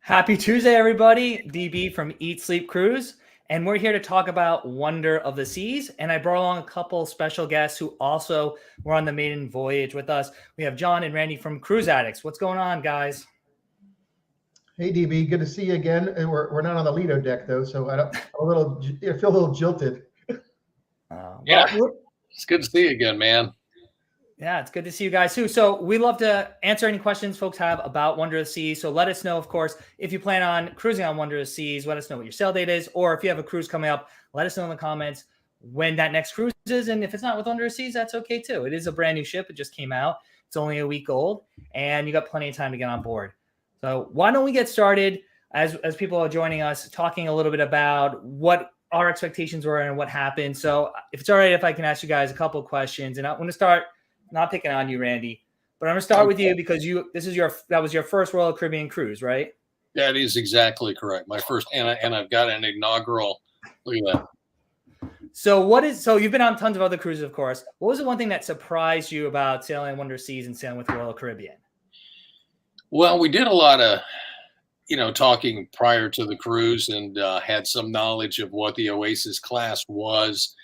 Happy Tuesday, everybody. DB from Eat Sleep Cruise, and we're here to talk about Wonder of the Seas. And I brought along a couple special guests who also were on the maiden voyage with us. We have John and Randy from Cruise Addicts. What's going on, guys? Hey DB, good to see you again. And we're not on the Lido deck though, so I feel a little jilted. Yeah, it's good to see you again, man. Yeah, it's good to see you guys too. So we love to answer any questions folks have about Wonder of the Seas. So let us know, of course, if you plan on cruising on Wonder of the Seas, let us know what your sail date is, or if you have a cruise coming up, let us know in the comments when that next cruise is. And if it's not with Wonder of the Seas, that's okay too. It is a brand new ship. It just came out. It's only a week old, and you got plenty of time to get on board. So why don't we get started as people are joining us, talking a little bit about what our expectations were and what happened. So if it's all right, if I can ask you guys a couple of questions, and I want to start not picking on you, Randy, but I'm gonna start with you because that was your first Royal Caribbean cruise, right? That is exactly correct. My first, and I've got an inaugural. Look at that. So you've been on tons of other cruises, of course. What was the one thing that surprised you about sailing Wonder Seas and sailing with Royal Caribbean? Well, we did a lot of, talking prior to the cruise, and had some knowledge of what the Oasis class was.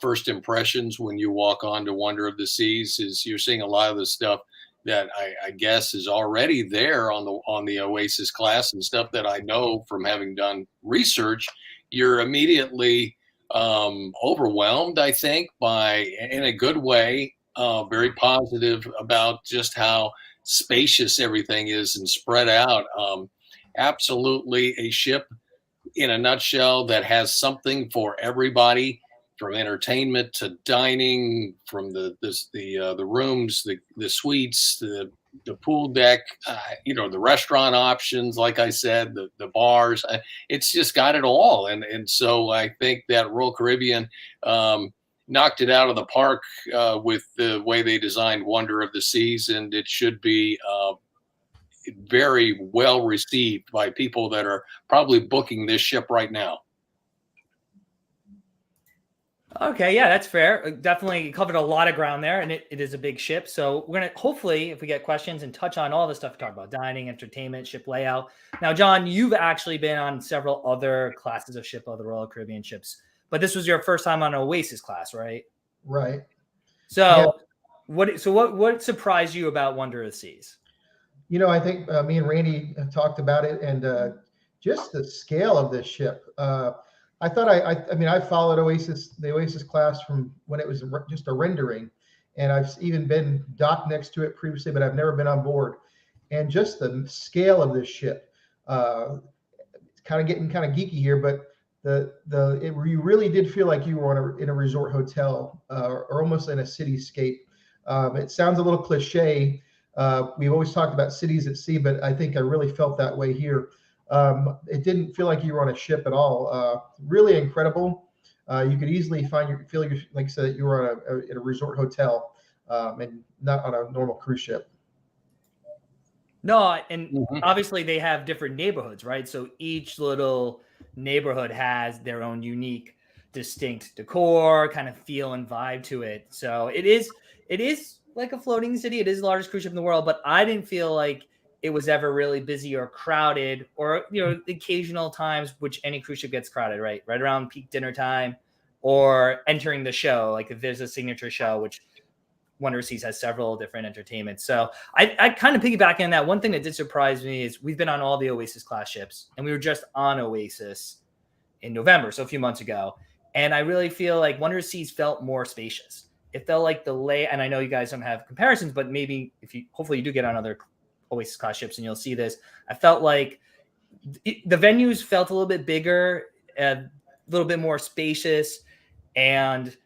First impressions when you walk onto Wonder of the Seas is you're seeing a lot of the stuff that I guess is already there on the Oasis class, and stuff that I know from having done research. You're immediately overwhelmed, I think, in a good way, very positive about just how spacious everything is and spread out. Absolutely a ship in a nutshell that has something for everybody, from entertainment to dining, from the rooms, the suites, the pool deck, the restaurant options, like I said, the bars. It's just got it all, and so I think that Royal Caribbean knocked it out of the park with the way they designed Wonder of the Seas, and it should be very well received by people that are probably booking this ship right now. Okay, yeah, that's fair. Definitely covered a lot of ground there, and it is a big ship. So we're gonna hopefully, if we get questions, and touch on all the stuff we talked about: dining, entertainment, ship layout. Now, John, you've actually been on several other classes of ship, other Royal Caribbean ships, but this was your first time on an Oasis class, right? Right. So, what surprised you about Wonder of the Seas? I think me and Randy have talked about it, and just the scale of this ship. I thought I followed the Oasis class from when it was just a rendering, and I've even been docked next to it previously, but I've never been on board. And just the scale of this ship, it's kind of getting kind of geeky here, but you really did feel like you were in a resort hotel, or almost in a cityscape. It sounds a little cliche. We've always talked about cities at sea, but I think I really felt that way here. It didn't feel like you were on a ship at all. Really incredible. You could easily like I said, you were in a resort hotel, and not on a normal cruise ship. No, and obviously they have different neighborhoods, right? So each little neighborhood has their own unique, distinct decor, kind of feel and vibe to it. So it is like a floating city. It is the largest cruise ship in the world, but I didn't feel like it was ever really busy or crowded, or occasional times which any cruise ship gets crowded, right around peak dinner time, or entering the show. Like if there's a signature show, which Wonder of the Seas has several different entertainments. So I kind of piggyback on that. One thing that did surprise me is we've been on all the Oasis class ships, and we were just on Oasis in November, so a few months ago. And I really feel like Wonder of the Seas felt more spacious. It felt like and I know you guys don't have comparisons, but maybe hopefully you do get on other Oasis class ships and you'll see this. I felt like the venues felt a little bit bigger, a little bit more spacious, and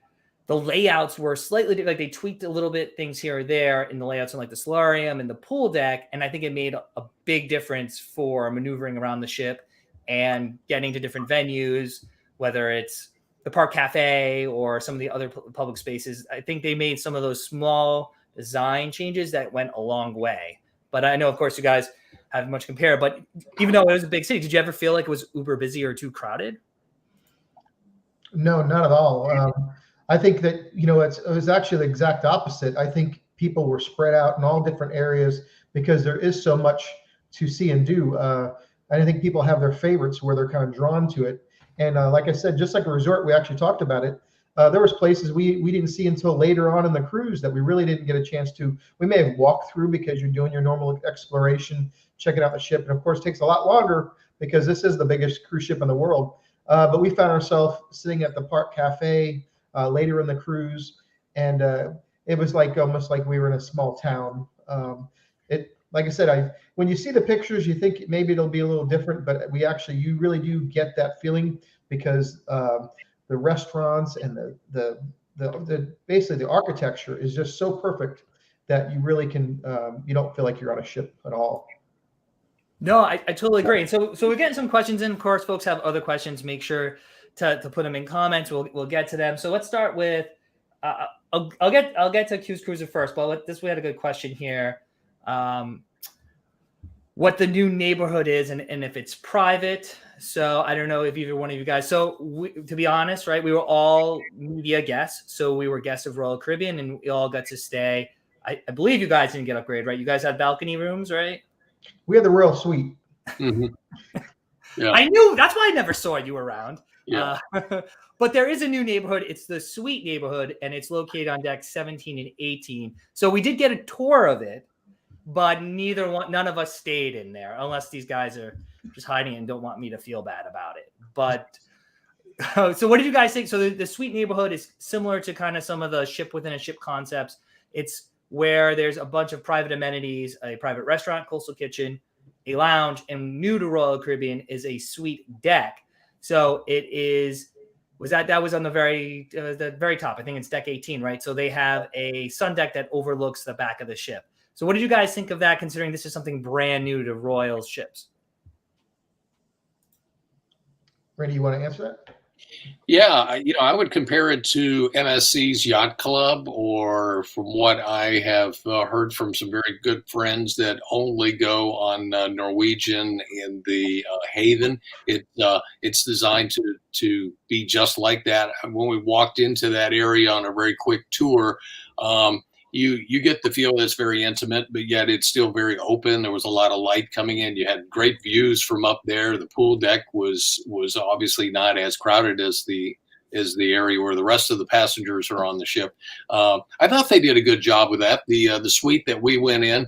the layouts were slightly different. Like they tweaked a little bit things here or there in the layouts on like the Solarium and the pool deck. And I think it made a big difference for maneuvering around the ship and getting to different venues, whether it's the Park Cafe or some of the other public spaces. I think they made some of those small design changes that went a long way. But I know, of course, you guys have much compare. But even though it was a big city, did you ever feel like it was uber busy or too crowded? No, not at all. I think that it was actually the exact opposite. I think people were spread out in all different areas because there is so much to see and do. And I think people have their favorites where they're kind of drawn to it. And like I said, just like a resort, we actually talked about it. There was places we didn't see until later on in the cruise that we really didn't get a chance to. We may have walked through because you're doing your normal exploration, checking out the ship, and of course, it takes a lot longer because this is the biggest cruise ship in the world. But we found ourselves sitting at the Park Cafe later in the cruise, and it was like almost like we were in a small town. Like I said, when you see the pictures, you think maybe it'll be a little different, but you really do get that feeling because the restaurants and the basically the architecture is just so perfect that you really can you don't feel like you're on a ship at all. No, I totally agree. And so we're getting some questions in. Of course, folks have other questions. Make sure to put them in comments. We'll get to them. So let's start with I'll get to Q's Cruiser first, but we had a good question here. What the new neighborhood is and if it's private. So I don't know if either one of you guys. So to be honest, right, we were all media guests. So we were guests of Royal Caribbean, and we all got to stay. I believe you guys didn't get upgraded, right? You guys had balcony rooms, right? We had the Royal Suite. Mm-hmm. Yeah. I knew that's why I never saw you around. Yeah. But there is a new neighborhood. It's the Suite neighborhood, and it's located on deck 17 and 18. So we did get a tour of it, but none of us stayed in there, unless these guys are just hiding and don't want me to feel bad about it. But so what did you guys think? So the Suite neighborhood is similar to kind of some of the ship within a ship concepts. It's where there's a bunch of private amenities, a private restaurant, coastal kitchen, a lounge, and new to Royal Caribbean is a suite deck. So it is, that was on the very top. I think it's deck 18, right? So they have a sun deck that overlooks the back of the ship. So what did you guys think of that, considering this is something brand new to Royal's ships? Randy, you want to answer that? Yeah, I would compare it to MSC's Yacht Club, or from what I have heard from some very good friends that only go on Norwegian in the Haven. It's designed to be just like that. When we walked into that area on a very quick tour, you get the feel that it's very intimate, but yet it's still very open. There was a lot of light coming in. You had great views from up there. The pool deck was obviously not as crowded as the area where the rest of the passengers are on the ship. I thought they did a good job with that. The suite that we went in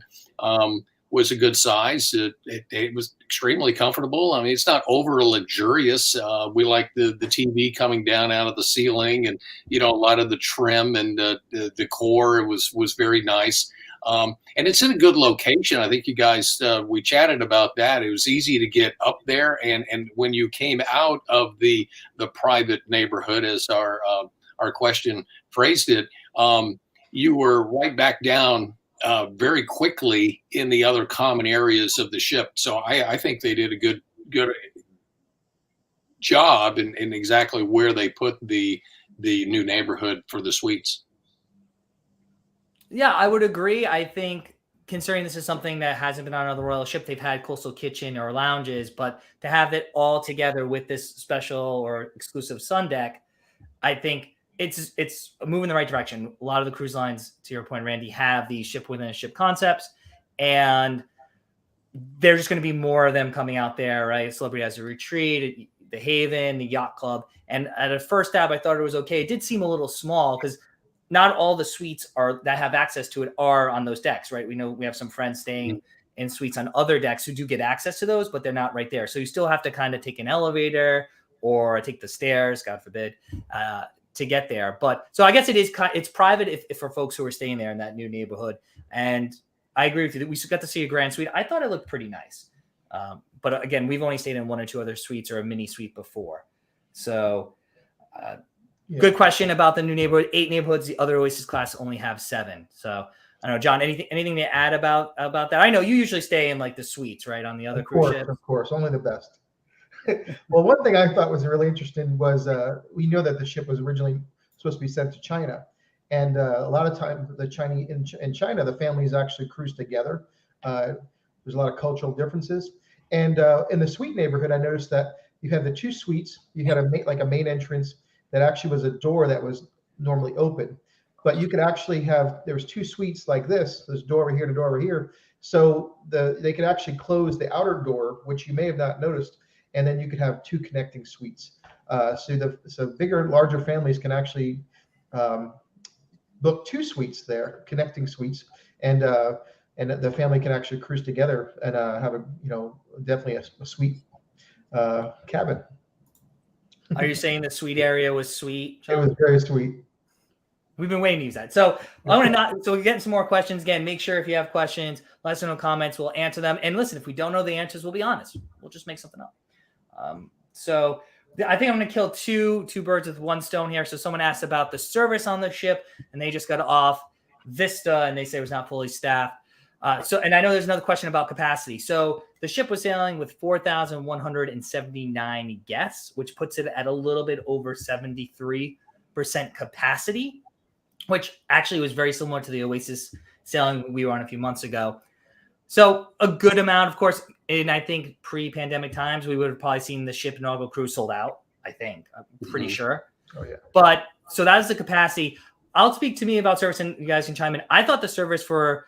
was a good size. It was extremely comfortable. I mean, it's not over luxurious. We like the TV coming down out of the ceiling, and a lot of the trim and the decor was very nice. And it's in a good location. I think you guys we chatted about that. It was easy to get up there, and when you came out of the private neighborhood, as our question phrased it, you were right back down very quickly in the other common areas of the ship. So I think they did a good job in exactly where they put the new neighborhood for the suites. Yeah, I would agree. I think considering this is something that hasn't been on another Royal ship, they've had coastal kitchen or lounges, but to have it all together with this special or exclusive sun deck, I think it's a move in the right direction. A lot of the cruise lines, to your point, Randy, have these ship within a ship concepts, and there's just going to be more of them coming out there, right? Celebrity has a retreat, the Haven, the Yacht Club. And at a first stab, I thought it was okay. It did seem a little small because not all the suites that have access to it are on those decks, right? We know we have some friends staying in suites on other decks who do get access to those, but they're not right there. So you still have to kind of take an elevator or take the stairs, God forbid, to get there. But so I guess it's private if for folks who are staying there in that new neighborhood. And I agree with you that we got to see a grand suite. I thought it looked pretty nice. But again, we've only stayed in one or two other suites or a mini suite before. So good question about the new neighborhood. 8 neighborhoods. The other Oasis class only have 7. So I don't know, John, anything to add about that? I know you usually stay in like the suites, right? On the other cruise ships. Of course, only the best. Well, one thing I thought was really interesting was we know that the ship was originally supposed to be sent to China. And a lot of times in China, the families actually cruise together. There's a lot of cultural differences. And in the suite neighborhood, I noticed that you had the 2 suites. You had a main entrance that actually was a door that was normally open. but you could actually have, there's two suites like this. There's door over here to door over here. So they could actually close the outer door, which you may have not noticed, and then you could have two connecting suites. So bigger, larger families can actually book two suites there, connecting suites, and the family can actually cruise together and have a definitely a sweet cabin. Are you saying the suite area was sweet, It John? was very sweet. We've been waiting to use that. So I'm gonna not. So we're getting some more questions again. Make sure if you have questions, let us know in the comments. We'll answer them. And listen, if we don't know the answers, we'll be honest. We'll just make something up. So I think I'm gonna kill two birds with one stone here. So someone asked about the service on the ship, and they just got off Vista, and they say it was not fully staffed. And I know there's another question about capacity. So the ship was sailing with 4,179 guests, which puts it at a little bit over 73% capacity, which actually was very similar to the Oasis sailing we were on a few months ago. So a good amount, of course, in I think pre-pandemic times, we would have probably seen the ship Inaugural cruise sold out. I think I'm pretty sure. Oh yeah. But so that is the capacity. I'll speak to me about service, and you guys can chime in. I thought the service for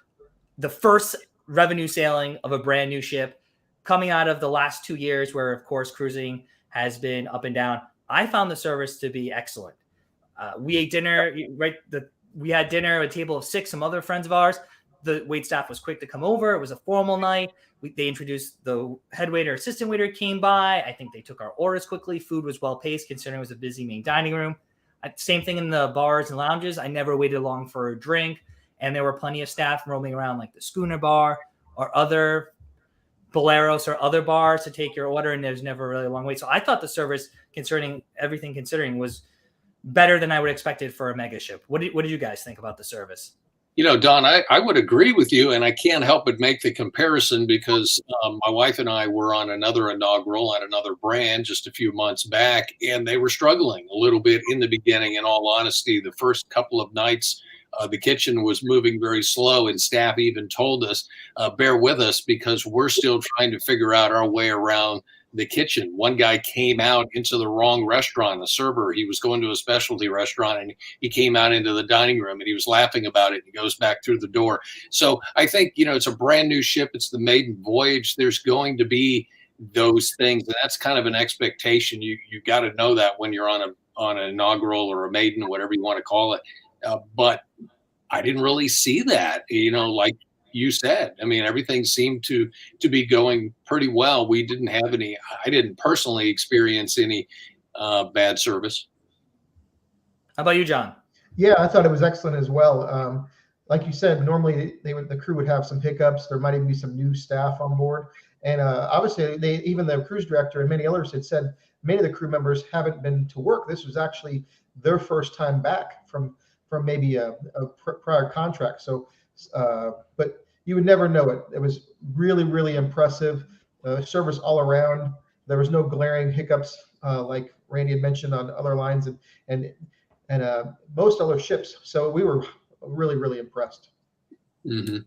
the first revenue sailing of a brand new ship coming out of the last 2 years, where of course cruising has been up and down, I found the service to be excellent. We ate dinner, right? We had dinner at a table of 6, some other friends of ours. The wait staff was quick to come over. It was a formal night. They introduced the head waiter, assistant waiter came by. I think they took our orders quickly. Food was well paced considering it was a busy main dining room. Same thing in the bars and lounges. I never waited long for a drink. And there were plenty of staff roaming around like the Schooner Bar or other Boleros or other bars to take your order. And there's never really a long wait. So I thought the service, concerning everything considering, was better than I would expected for a mega ship. What did you guys think about the service? Don, I would agree with you, and I can't help but make the comparison because my wife and I were on another Inaugural at another brand just a few months back, and they were struggling a little bit in the beginning. In all honesty, the first couple of nights, the kitchen was moving very slow, and staff even told us, bear with us because we're still trying to figure out our way around the kitchen. One guy came out into the wrong restaurant, a server. He was going to a specialty restaurant and he came out into the dining room and he was laughing about it. He goes back through the door. So I think, it's a brand new ship. It's the maiden voyage. There's going to be those things. And that's kind of an expectation. You got to know that when you're on an Inaugural or a maiden, whatever you want to call it. But I didn't really see that, like you said. I mean, everything seemed to be going pretty well. I didn't personally experience any bad service. How about you, John? Yeah, I thought it was excellent as well. Like you said, normally the crew would have some hiccups. There might even be some new staff on board. And obviously, even the cruise director and many others had said many of the crew members haven't been to work. This was actually their first time back from maybe a prior contract. So, but you would never know it. It was really, really impressive. Service all around. There was no glaring hiccups like Randy had mentioned on other lines and most other ships. So we were really, really impressed. Mm-hmm.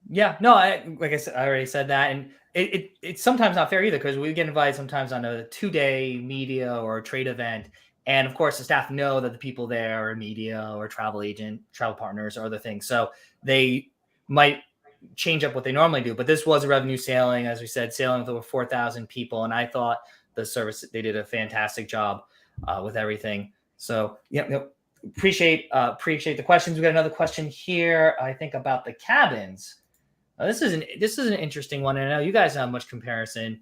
Yeah, no, like I said, I already said that, and it's sometimes not fair either because we get invited sometimes on a 2-day media or trade event, and of course the staff know that the people there are media or travel agent, travel partners, or other things, so they might change up what they normally do. But this was a revenue sailing, as we said, sailing with over 4,000 people, and I thought the service, they did a fantastic job with everything. So appreciate the questions. We got another question here, I think, about the cabins. This is an interesting one, and I know you guys don't have much comparison.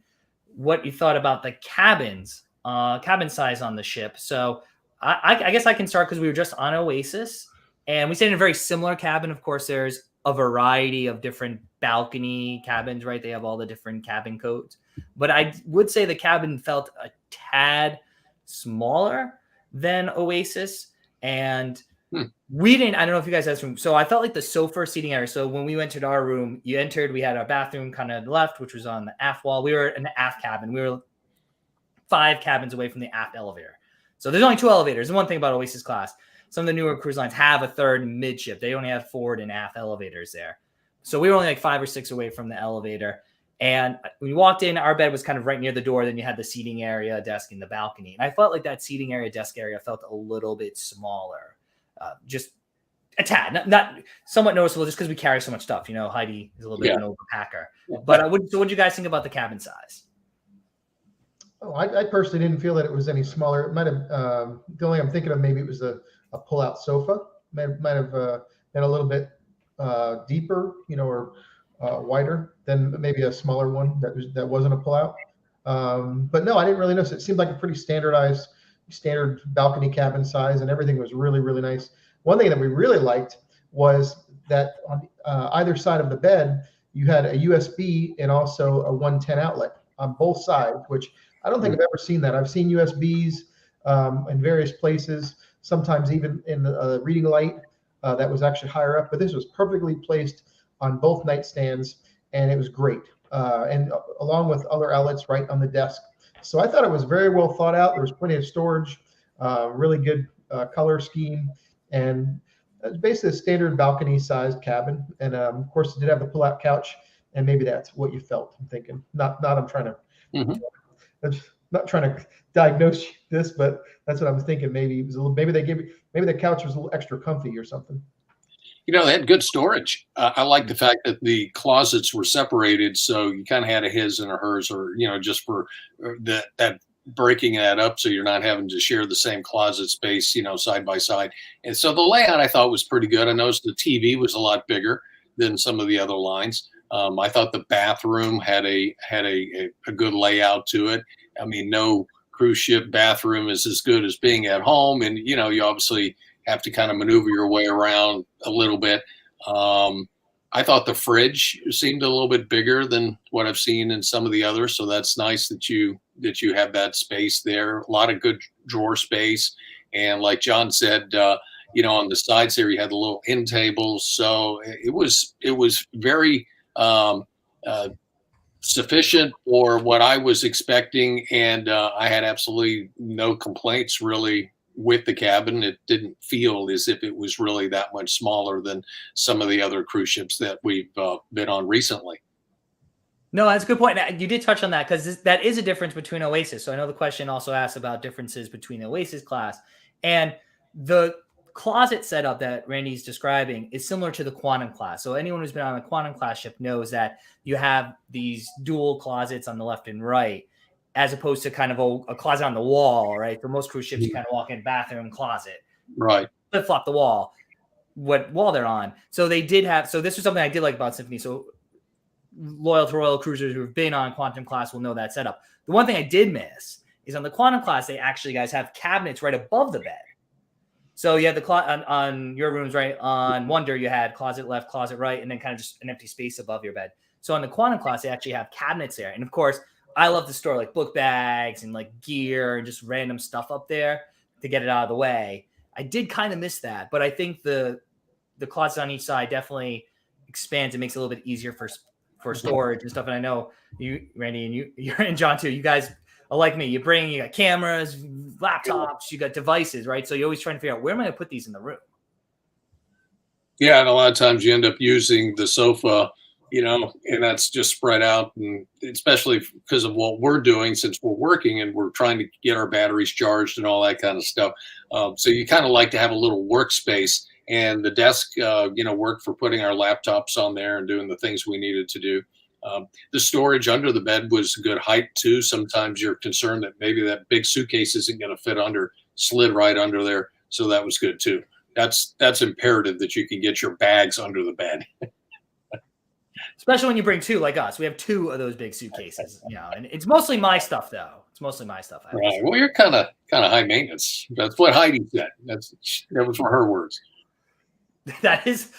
What you thought about the cabins, cabin size on the ship? So I guess I can start because we were just on Oasis, and we stayed in a very similar cabin. Of course, there's a variety of different balcony cabins, right? They have all the different cabin codes, but I would say the cabin felt a tad smaller than Oasis, and we didn't. I don't know if you guys had some. So I felt like the sofa seating area. So when we entered our room, we had our bathroom kind of left, which was on the aft wall. We were in the aft cabin. We were 5 cabins away from the aft elevator. So there's only 2 elevators. And one thing about Oasis class, some of the newer cruise lines have a third midship. They only have forward and aft elevators there. So we were only like 5 or 6 away from the elevator. And when you walked in, our bed was kind of right near the door. Then you had the seating area, desk, and the balcony. And I felt like that seating area, desk area felt a little bit smaller. Just A tad, not somewhat noticeable, just because we carry so much stuff. You know, Heidi is a little bit Yeah. of an overpacker. But so what did you guys think about the cabin size? Oh, I personally didn't feel that it was any smaller. It might have, the only I'm thinking of, maybe it was a pull-out sofa. Might have been a little bit deeper, or wider than maybe a smaller one that wasn't a pull-out. But no, I didn't really notice. It seemed like a pretty standard balcony cabin size, and everything was really, really nice. One thing that we really liked was that on either side of the bed, you had a USB and also a 110 outlet on both sides, which I don't think I've ever seen that. I've seen USBs in various places, sometimes even in the reading light that was actually higher up, but this was perfectly placed on both nightstands, and it was great. And along with other outlets right on the desk. So I thought it was very well thought out. There was plenty of storage, really good color scheme, and it's basically a standard balcony-sized cabin. And of course, it did have the pull-out couch, and maybe that's what you felt. I'm thinking, I'm trying to. Mhm. I'm not trying to diagnose this, but that's what I was thinking. Maybe it was maybe the couch was a little extra comfy or something. They had good storage. I like the fact that the closets were separated, so you kind of had a his and a hers, or just for that breaking that up, so you're not having to share the same closet space, side by side. And so the layout I thought was pretty good. I noticed the TV was a lot bigger than some of the other lines. I thought the bathroom had a good layout to it. I mean, no cruise ship bathroom is as good as being at home, and you obviously have to kind of maneuver your way around a little bit. I thought the fridge seemed a little bit bigger than what I've seen in some of the others, so that's nice that you have that space there. A lot of good drawer space, and like John said, on the sides there you had the little end tables, so it was very sufficient for what I was expecting, and I had absolutely no complaints really with the cabin. It didn't feel as if it was really that much smaller than some of the other cruise ships that we've been on recently. No, that's a good point. You did touch on that, because that is a difference between Oasis. So I know the question also asks about differences between the Oasis class, and the closet setup that Randy's describing is similar to the Quantum class. So anyone who's been on a Quantum class ship knows that you have these dual closets on the left and right, as opposed to kind of a closet on the wall, right? For most cruise ships, you kind of walk in, bathroom, closet, Right. flip flop the wall, what wall they're on. So they did have. So this was something I did like about Symphony. So loyal to Royal cruisers who have been on Quantum class will know that setup. The one thing I did miss is on the Quantum class, they actually, guys, have cabinets right above the bed. So you had the on your rooms, right? On Wonder, you had closet left, closet right, and then kind of just an empty space above your bed. So on the Quantum class, they actually have cabinets there. And of course, I love to store like book bags and like gear and just random stuff up there to get it out of the way. I did kind of miss that, but I think the closet on each side definitely expands and makes it a little bit easier for storage and stuff. And I know you, Randy, and you're and John too. You guys are like me. You got cameras, laptops, you got devices, right? So you're always trying to figure out, where am I going to put these in the room? Yeah, and a lot of times you end up using the sofa, and that's just spread out, and especially because of what we're doing, since we're working and we're trying to get our batteries charged and all that kind of stuff. So you kind of like to have a little workspace, and the desk, worked for putting our laptops on there and doing the things we needed to do. The storage under the bed was good height too. Sometimes you're concerned that maybe that big suitcase isn't going to fit slid right under there. So that was good too. That's imperative that you can get your bags under the bed. Especially when you bring two, like us. We have two of those big suitcases, and it's mostly my stuff though. It's mostly my stuff. Right. Well, you're kind of high maintenance. That's what Heidi said. That was her words. That is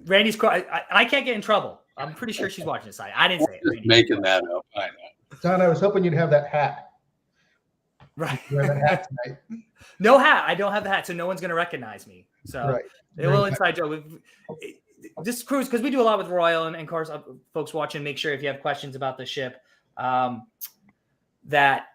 Randy's. I can't get in trouble. I'm pretty sure she's watching this. I didn't say it. Just making that up. I know. Don, I was hoping you'd have that hat. Right. Wear that hat tonight. No hat. I don't have the hat, so no one's going to recognize me. So Right. It will inside joke. This cruise, because we do a lot with Royal, and of course, folks watching, make sure if you have questions about the ship, that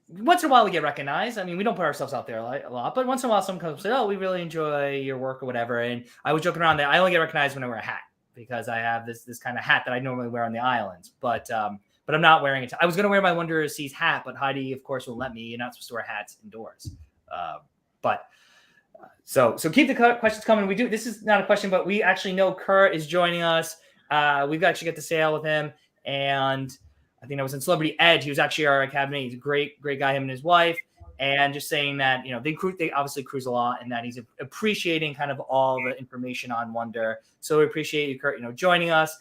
once in a while we get recognized. I mean, we don't put ourselves out there a lot, but once in a while someone comes and says, "Oh, we really enjoy your work," or whatever. And I was joking around that I only get recognized when I wear a hat, because I have this kind of hat that I normally wear on the islands, but I'm not wearing it. I was going to wear my Wanderer Seas hat, but Heidi, of course, won't let me. You're not supposed to wear hats indoors. But So keep the questions coming. This is not a question, but we actually know Kurt is joining us. We've actually got to sail with him, and I think that was in Celebrity Edge. He was actually our academy. He's a great guy, him and his wife. And just saying that, they obviously cruise a lot, and that he's appreciating kind of all the information on Wonder. So we appreciate you, Kurt, joining us.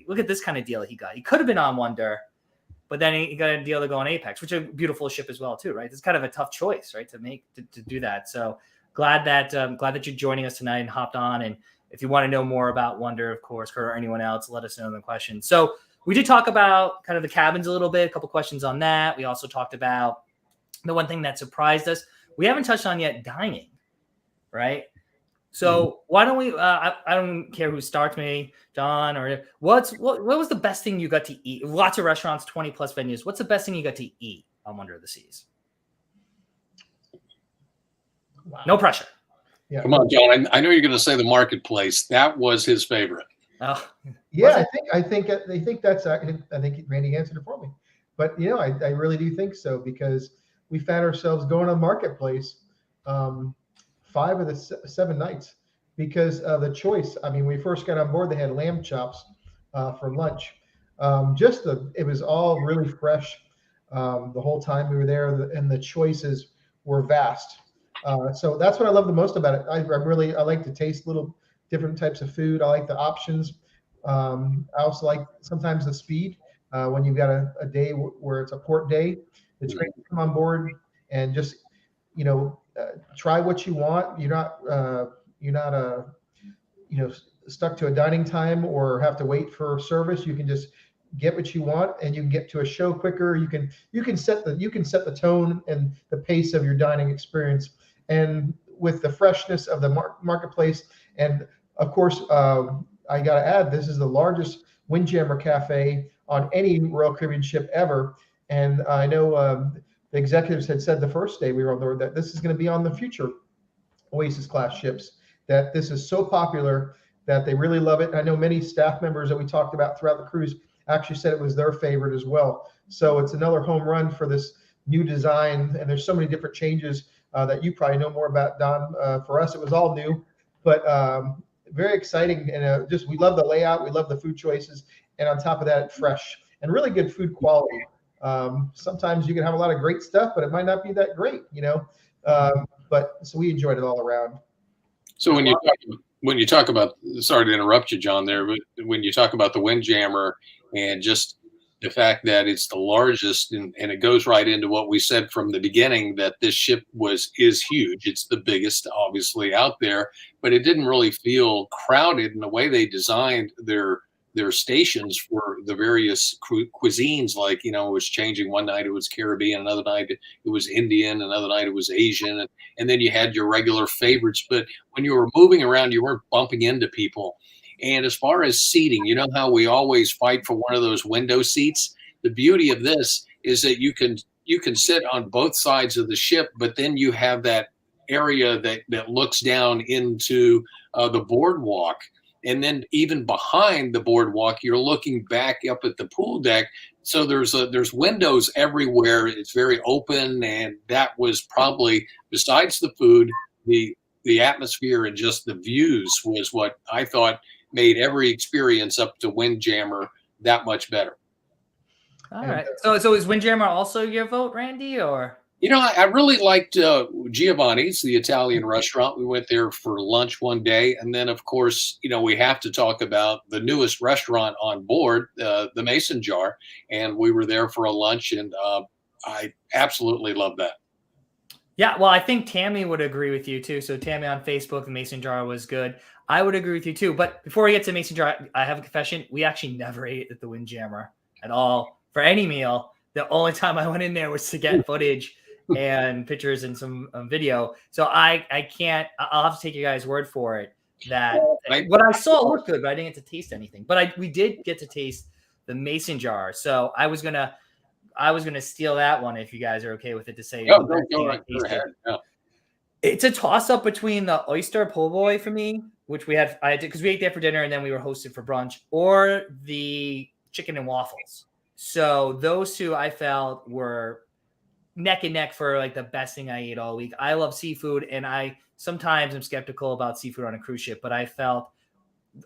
Look at this kind of deal he got. He could have been on Wonder, but then he got a deal to go on Apex, which is a beautiful ship as well, too, right? It's kind of a tough choice, right, to do that. So glad that you're joining us tonight and hopped on. And if you want to know more about Wonder, of course, Kurt or anyone else, let us know in the questions. So we did talk about kind of the cabins a little bit, a couple questions on that. We also talked about the one thing that surprised us. We haven't touched on yet dining, right? So why don't we? I don't care who starts, me, John, or what was the best thing you got to eat? Lots of restaurants, 20 plus venues. What's the best thing you got to eat on Wonder of the Seas? Wow. No pressure. Yeah. Come on, John. I know you're going to say the marketplace. That was his favorite. Oh, yeah, I think that's. I think Randy answered it for me, but I really do think so, because we found ourselves going on marketplace 5 of the 7 nights because of the choice. I mean, when we first got on board, they had lamb chops for lunch. It was all really fresh the whole time we were there, and the choices were vast. So that's what I love the most about it. I like to taste little different types of food. I like the options. I also like sometimes the speed when you've got a day where it's a port day. It's great to come on board and just try what you want. You're not stuck to a dining time or have to wait for service. You can just get what you want, and you can get to a show quicker. You can set the tone and the pace of your dining experience, and with the freshness of the marketplace. And of course, I got to add, this is the largest Windjammer Cafe on any Royal Caribbean ship ever. And I know the executives had said the first day we were on board that this is going to be on the future Oasis class ships, that this is so popular that they really love it. I know many staff members that we talked about throughout the cruise actually said it was their favorite as well. So it's another home run for this new design. And there's so many different changes that you probably know more about, Don. For us, it was all new, but very exciting. And we love the layout. We love the food choices. And on top of that, fresh and really good food quality. Sometimes you can have a lot of great stuff, but it might not be that great, but so we enjoyed it all around. So when you talk about, sorry to interrupt you, John, there, but when you talk about the Windjammer and just the fact that it's the largest, and it goes right into what we said from the beginning, that this ship is huge. It's the biggest, obviously, out there, but it didn't really feel crowded in the way they designed their stations for the various cuisines. Like, it was changing. One night it was Caribbean, another night it was Indian, another night it was Asian, and then you had your regular favorites. But when you were moving around, you weren't bumping into people. And as far as seating, you know how we always fight for one of those window seats? The beauty of this is that you can sit on both sides of the ship, but then you have that area that looks down into the boardwalk. And then even behind the boardwalk, you're looking back up at the pool deck. So there's windows everywhere. It's very open, and that was probably, besides the food, the atmosphere and just the views was what I thought made every experience up to Windjammer that much better. All right. So is Windjammer also your vote, Randy, or? I really liked Giovanni's, the Italian restaurant. We went there for lunch one day. And then, of course, we have to talk about the newest restaurant on board, the Mason Jar. And we were there for a lunch, and I absolutely love that. Yeah, well, I think Tammy would agree with you, too. So Tammy on Facebook, the Mason Jar was good. I would agree with you, too. But before we get to Mason Jar, I have a confession. We actually never ate at the Windjammer at all for any meal. The only time I went in there was to get footage and pictures and some video. So I can't, I'll have to take you guys' word for it that what I saw looked good, but I didn't get to taste anything. But we did get to taste the Mason Jar. So I was gonna steal that one if you guys are okay with it, to say go ahead. Yeah. It's a toss up between the oyster po' boy for me, which I had because we ate there for dinner and then we were hosted for brunch, or the chicken and waffles. So those two I felt were neck and neck for like the best thing I ate all week. I love seafood, and I sometimes am skeptical about seafood on a cruise ship, but I felt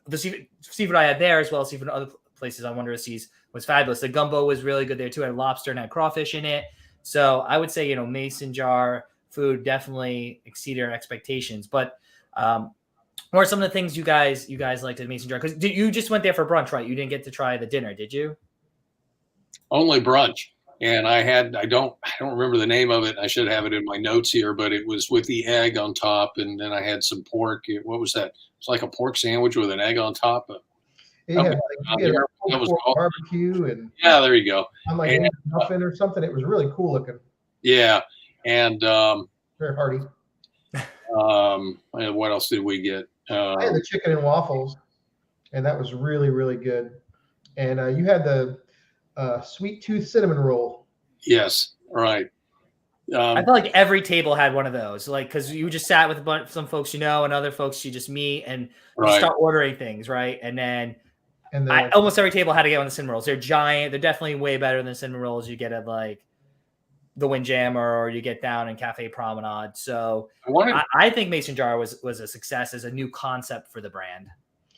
the seafood I had there, as well as seafood in other places on Wonder of Seas, was fabulous. The gumbo was really good there too. It had lobster and had crawfish in it. So I would say, mason jar food definitely exceeded our expectations. But what are some of the things you guys liked at Mason Jar? Because you just went there for brunch, right? You didn't get to try the dinner, did you? Only brunch. And I don't remember the name of it. I should have it in my notes here, but it was with the egg on top, and then I had some pork. What was that? It's like a pork sandwich with an egg on top. It had, like, you had That was pork called. barbecue and Yeah, there you go. I'm like And, muffin or something. It was really cool looking. yeah, and Very hearty. and what else did we get? I had the chicken and waffles, and that was really, really good. And you had the sweet tooth cinnamon roll. Yes, right. I felt like every table had one of those, like, because you just sat with some folks and other folks you just meet, and you start ordering things, right? And then almost every table had to get one of the cinnamon rolls. They're giant. They're definitely way better than the cinnamon rolls you get at like the Windjammer or you get down in Cafe Promenade. So I think Mason Jar was a success as a new concept for the brand.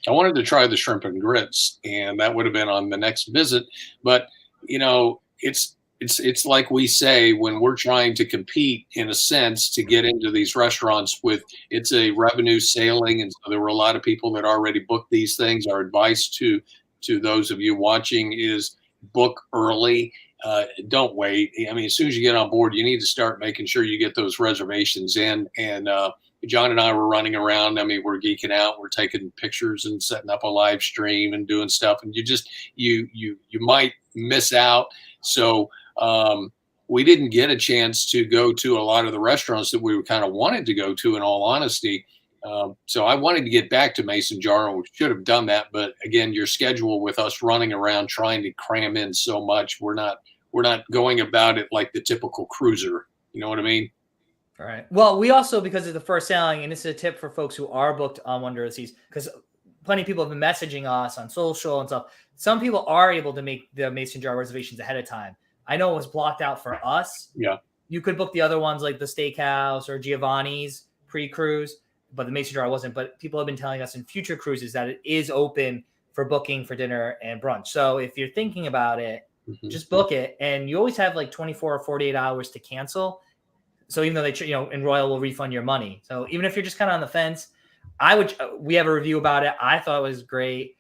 I wanted to try the shrimp and grits, and that would have been on the next visit. But it's like we say when we're trying to compete in a sense to get into these restaurants it's a revenue sailing, and so there were a lot of people that already booked these things. Our advice to those of you watching is book early. Don't wait. I mean, as soon as you get on board, you need to start making sure you get those reservations in. And John and I were running around. I mean, we're geeking out. We're taking pictures and setting up a live stream and doing stuff. And you might miss out. So we didn't get a chance to go to a lot of the restaurants that we kind of wanted to go to, in all honesty. So I wanted to get back to Mason Jar, and we should have done that. But again, your schedule with us running around trying to cram in so much, we're not going about it like the typical cruiser. You know what I mean? All right. Well, we also, because of the first sailing, and this is a tip for folks who are booked on Wonder of the Seas, because plenty of people have been messaging us on social and stuff. Some people are able to make the Mason Jar reservations ahead of time. I know it was blocked out for us. Yeah. You could book the other ones like the Steakhouse or Giovanni's pre-cruise, but the Mason Jar wasn't. But people have been telling us in future cruises that it is open for booking for dinner and brunch. So if you're thinking about it, just book it. And you always have like 24 or 48 hours to cancel. So even though and Royal will refund your money. So even if you're just kind of on the fence, we have a review about it. I thought it was great.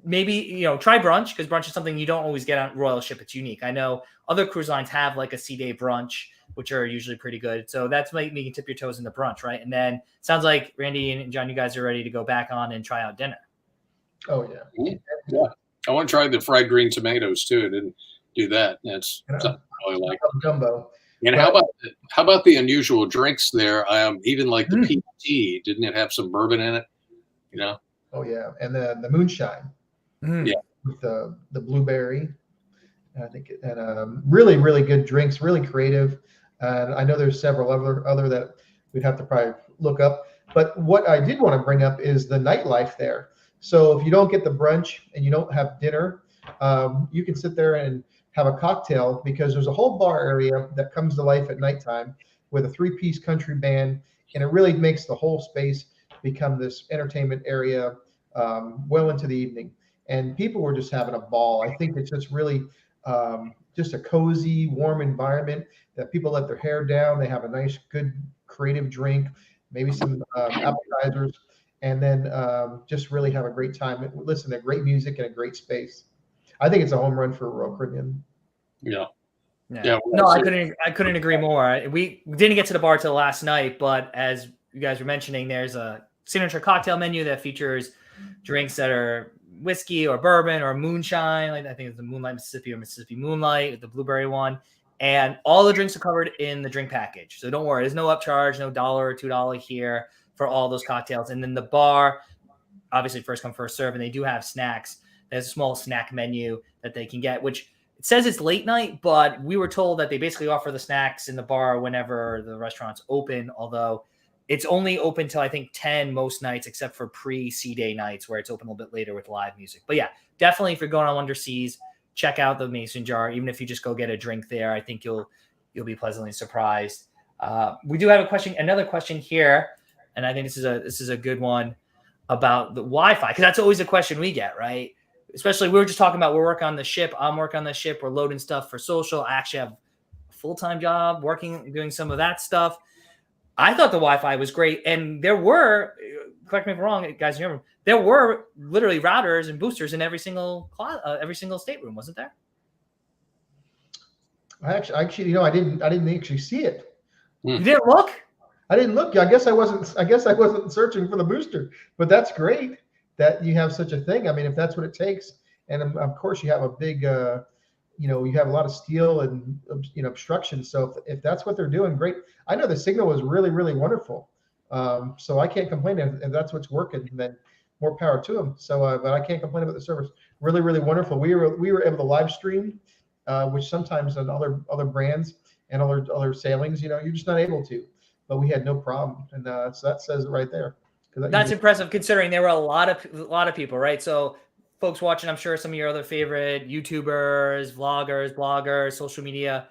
Maybe, try brunch, because brunch is something you don't always get on Royal ship. It's unique. I know other cruise lines have like a sea day brunch, which are usually pretty good. So that's making you tip your toes into brunch, right? And then sounds like Randy and John, you guys are ready to go back on and try out dinner. Oh yeah. Yeah. I want to try the fried green tomatoes too. I didn't do that. That's something I really like. Gumbo. And how about the unusual drinks there? Even like the peach tea, didn't it have some bourbon in it? Oh yeah, and the moonshine. Yeah, with the blueberry. And I think really, really good drinks, really creative. And I know there's several other that we'd have to probably look up. But what I did want to bring up is the nightlife there. So if you don't get the brunch and you don't have dinner, you can sit there and have a cocktail, because there's a whole bar area that comes to life at nighttime with a 3-piece country band, and it really makes the whole space become this entertainment area well into the evening. And people were just having a ball. I think it's just really just a cozy, warm environment that people let their hair down. They have a nice, good, creative drink, maybe some appetizers, and then just really have a great time. Listen to great music and a great space. I think it's a home run for Royal Caribbean. Yeah. No, I couldn't agree more. We didn't get to the bar till last night, but as you guys were mentioning, there's a signature cocktail menu that features drinks that are whiskey or bourbon or moonshine. Like I think it's the Moonlight Mississippi or Mississippi Moonlight, the blueberry one. And all the drinks are covered in the drink package. So don't worry, there's no upcharge, no $1 or $2 here for all those cocktails. And then the bar, obviously first come, first serve, and they do have snacks. There's a small snack menu that they can get, which it says it's late night, but we were told that they basically offer the snacks in the bar whenever the restaurant's open, although it's only open till I think 10 most nights, except for pre-sea day nights where it's open a little bit later with live music. But yeah, definitely if you're going on Wonder Seas, check out the Mason Jar. Even if you just go get a drink there, I think you'll you'll be pleasantly surprised. We do have another question here, and I think this is a good one about the Wi-Fi, because that's always a question we get, right? Especially, we were just talking about, we're working on the ship. I'm working on the ship. We're loading stuff for social. I actually have a full-time job doing some of that stuff. I thought the Wi-Fi was great, and there were, correct me if I'm wrong, guys, remember, there were literally routers and boosters in every single stateroom, wasn't there? Actually, I didn't actually see it. You didn't look? I didn't look. I guess I wasn't searching for the booster, but that's great that you have such a thing. I mean, if that's what it takes, and of course you have a big, you have a lot of steel and obstruction. So if that's what they're doing, great. I know the signal was really, really wonderful. So I can't complain if that's what's working. Then more power to them. So, but I can't complain about the service. Really, really wonderful. We were able to live stream, which sometimes on other brands and other sailings, you're just not able to. But we had no problem, and so that says it right there. That's impressive, considering there were a lot of people, right? So, folks watching, I'm sure some of your other favorite YouTubers, vloggers, bloggers, social media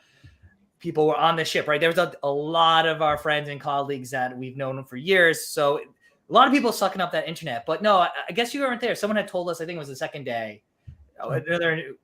people were on the ship, right? There was a lot of our friends and colleagues that we've known for years. So, a lot of people sucking up that internet. But no, I guess you weren't there. Someone had told us, I think it was the second day,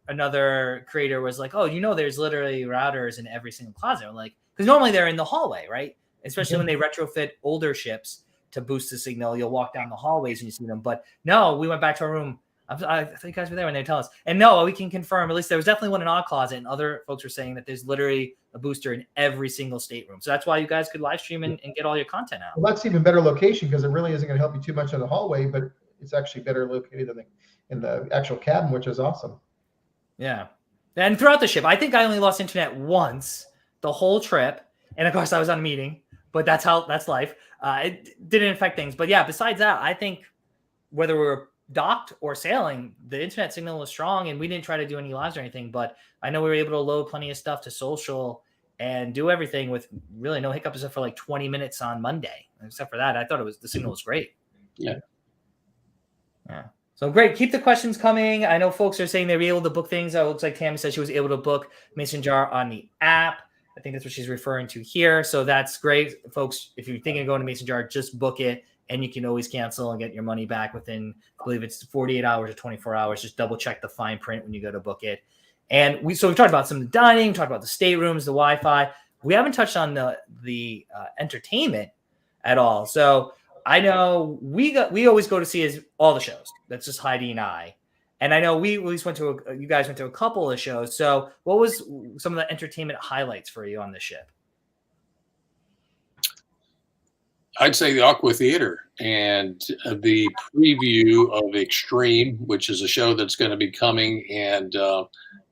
another creator was like, "Oh, there's literally routers in every single closet." I'm like, because normally they're in the hallway, right? Especially when they retrofit older ships to boost the signal, you'll walk down the hallways and you see them. But no, we went back to our room. I thought you guys were there when they tell us. And no, we can confirm, at least there was definitely one in our closet, and other folks were saying that there's literally a booster in every single stateroom. So that's why you guys could live stream and get all your content out. Well, that's even better location, because it really isn't going to help you too much in the hallway, but it's actually better located in the actual cabin, which is awesome. Yeah. And throughout the ship, I think I only lost internet once the whole trip. And of course I was on a meeting, but that's life. It didn't affect things. But yeah, besides that, I think whether we were docked or sailing, the internet signal was strong, and we didn't try to do any lives or anything. But I know we were able to load plenty of stuff to social and do everything with really no hiccups, except for like 20 minutes on Monday. Except for that, I thought the signal was great. Yeah. Yeah. So great. Keep the questions coming. I know folks are saying they were able to book things. It looks like Tammy said she was able to book Mason Jar on the app. I think that's what she's referring to here. So that's great. Folks, if you're thinking of going to Mason Jar, just book it, and you can always cancel and get your money back within, I believe it's 48 hours or 24 hours. Just double check the fine print when you go to book it. And we've talked about some of the dining, talked about the staterooms, the Wi-Fi. We haven't touched on the entertainment at all. So I know we always go to see all the shows. That's just Heidi and I. And I know we at least you guys went to a couple of shows. So what was some of the entertainment highlights for you on the ship? I'd say the Aqua Theater and the preview of Extreme, which is a show that's going to be coming. And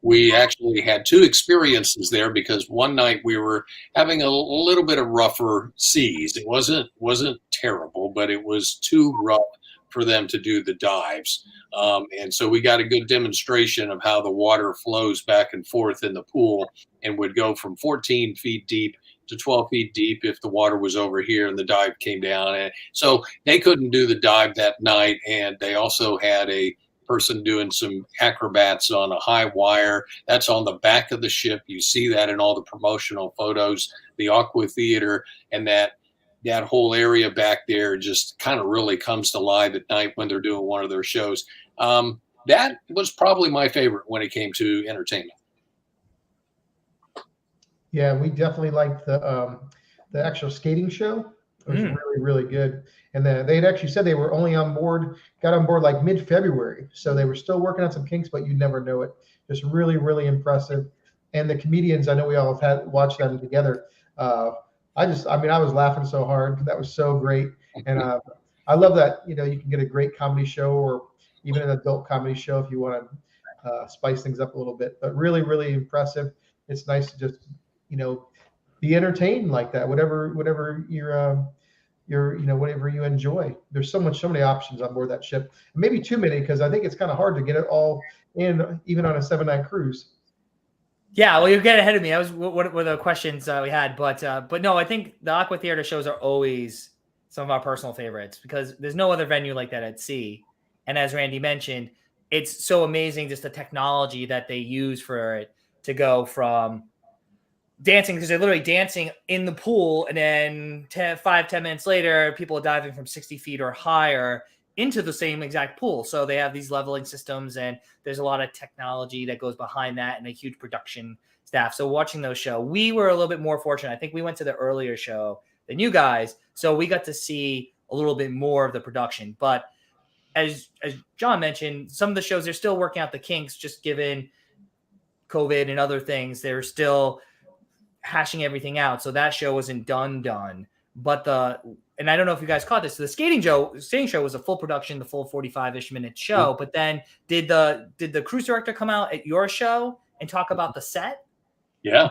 we actually had two experiences there, because one night we were having a little bit of rougher seas. It wasn't terrible, but it was too rough for them to do the dives. And so we got a good demonstration of how the water flows back and forth in the pool, and would go from 14 feet deep to 12 feet deep if the water was over here and the dive came down. And so they couldn't do the dive that night. And they also had a person doing some acrobats on a high wire. That's on the back of the ship. You see that in all the promotional photos. The Aqua Theater and that whole area back there just kind of really comes to life at night when they're doing one of their shows. That was probably my favorite when it came to entertainment. Yeah, we definitely liked the actual skating show. It was really, really good. And they had actually said they were only got on board like mid-February. So they were still working on some kinks, but you'd never know it. Just really, really impressive. And the comedians, I know we all have watched them together. I was laughing so hard. That was so great. And I love that, you can get a great comedy show, or even an adult comedy show if you want to spice things up a little bit. But really, really impressive. It's nice to just, be entertained like that, whatever whatever you enjoy. There's so many options on board that ship. Maybe too many, because I think it's kind of hard to get it all in, even on a 7-night cruise. Yeah, well, you're getting ahead of me. That was what were the questions we had, but no, I think the Aqua Theater shows are always some of our personal favorites, because there's no other venue like that at sea. And as Randy mentioned, it's so amazing just the technology that they use for it to go from dancing because they're literally dancing in the pool, and then 10 minutes later, people are diving from 60 feet or higher into the same exact pool. So they have these leveling systems, and there's a lot of technology that goes behind that and a huge production staff. So watching those show, we were a little bit more fortunate. I think we went to the earlier show than you guys, so we got to see a little bit more of the production. But as John mentioned, some of the shows, they're still working out the kinks, just given COVID and other things. They're still hashing everything out. So that show wasn't done. But and I don't know if you guys caught this, the skating show was a full production, the full 45-ish minute show. But then did the cruise director come out at your show and talk about the set? Yeah.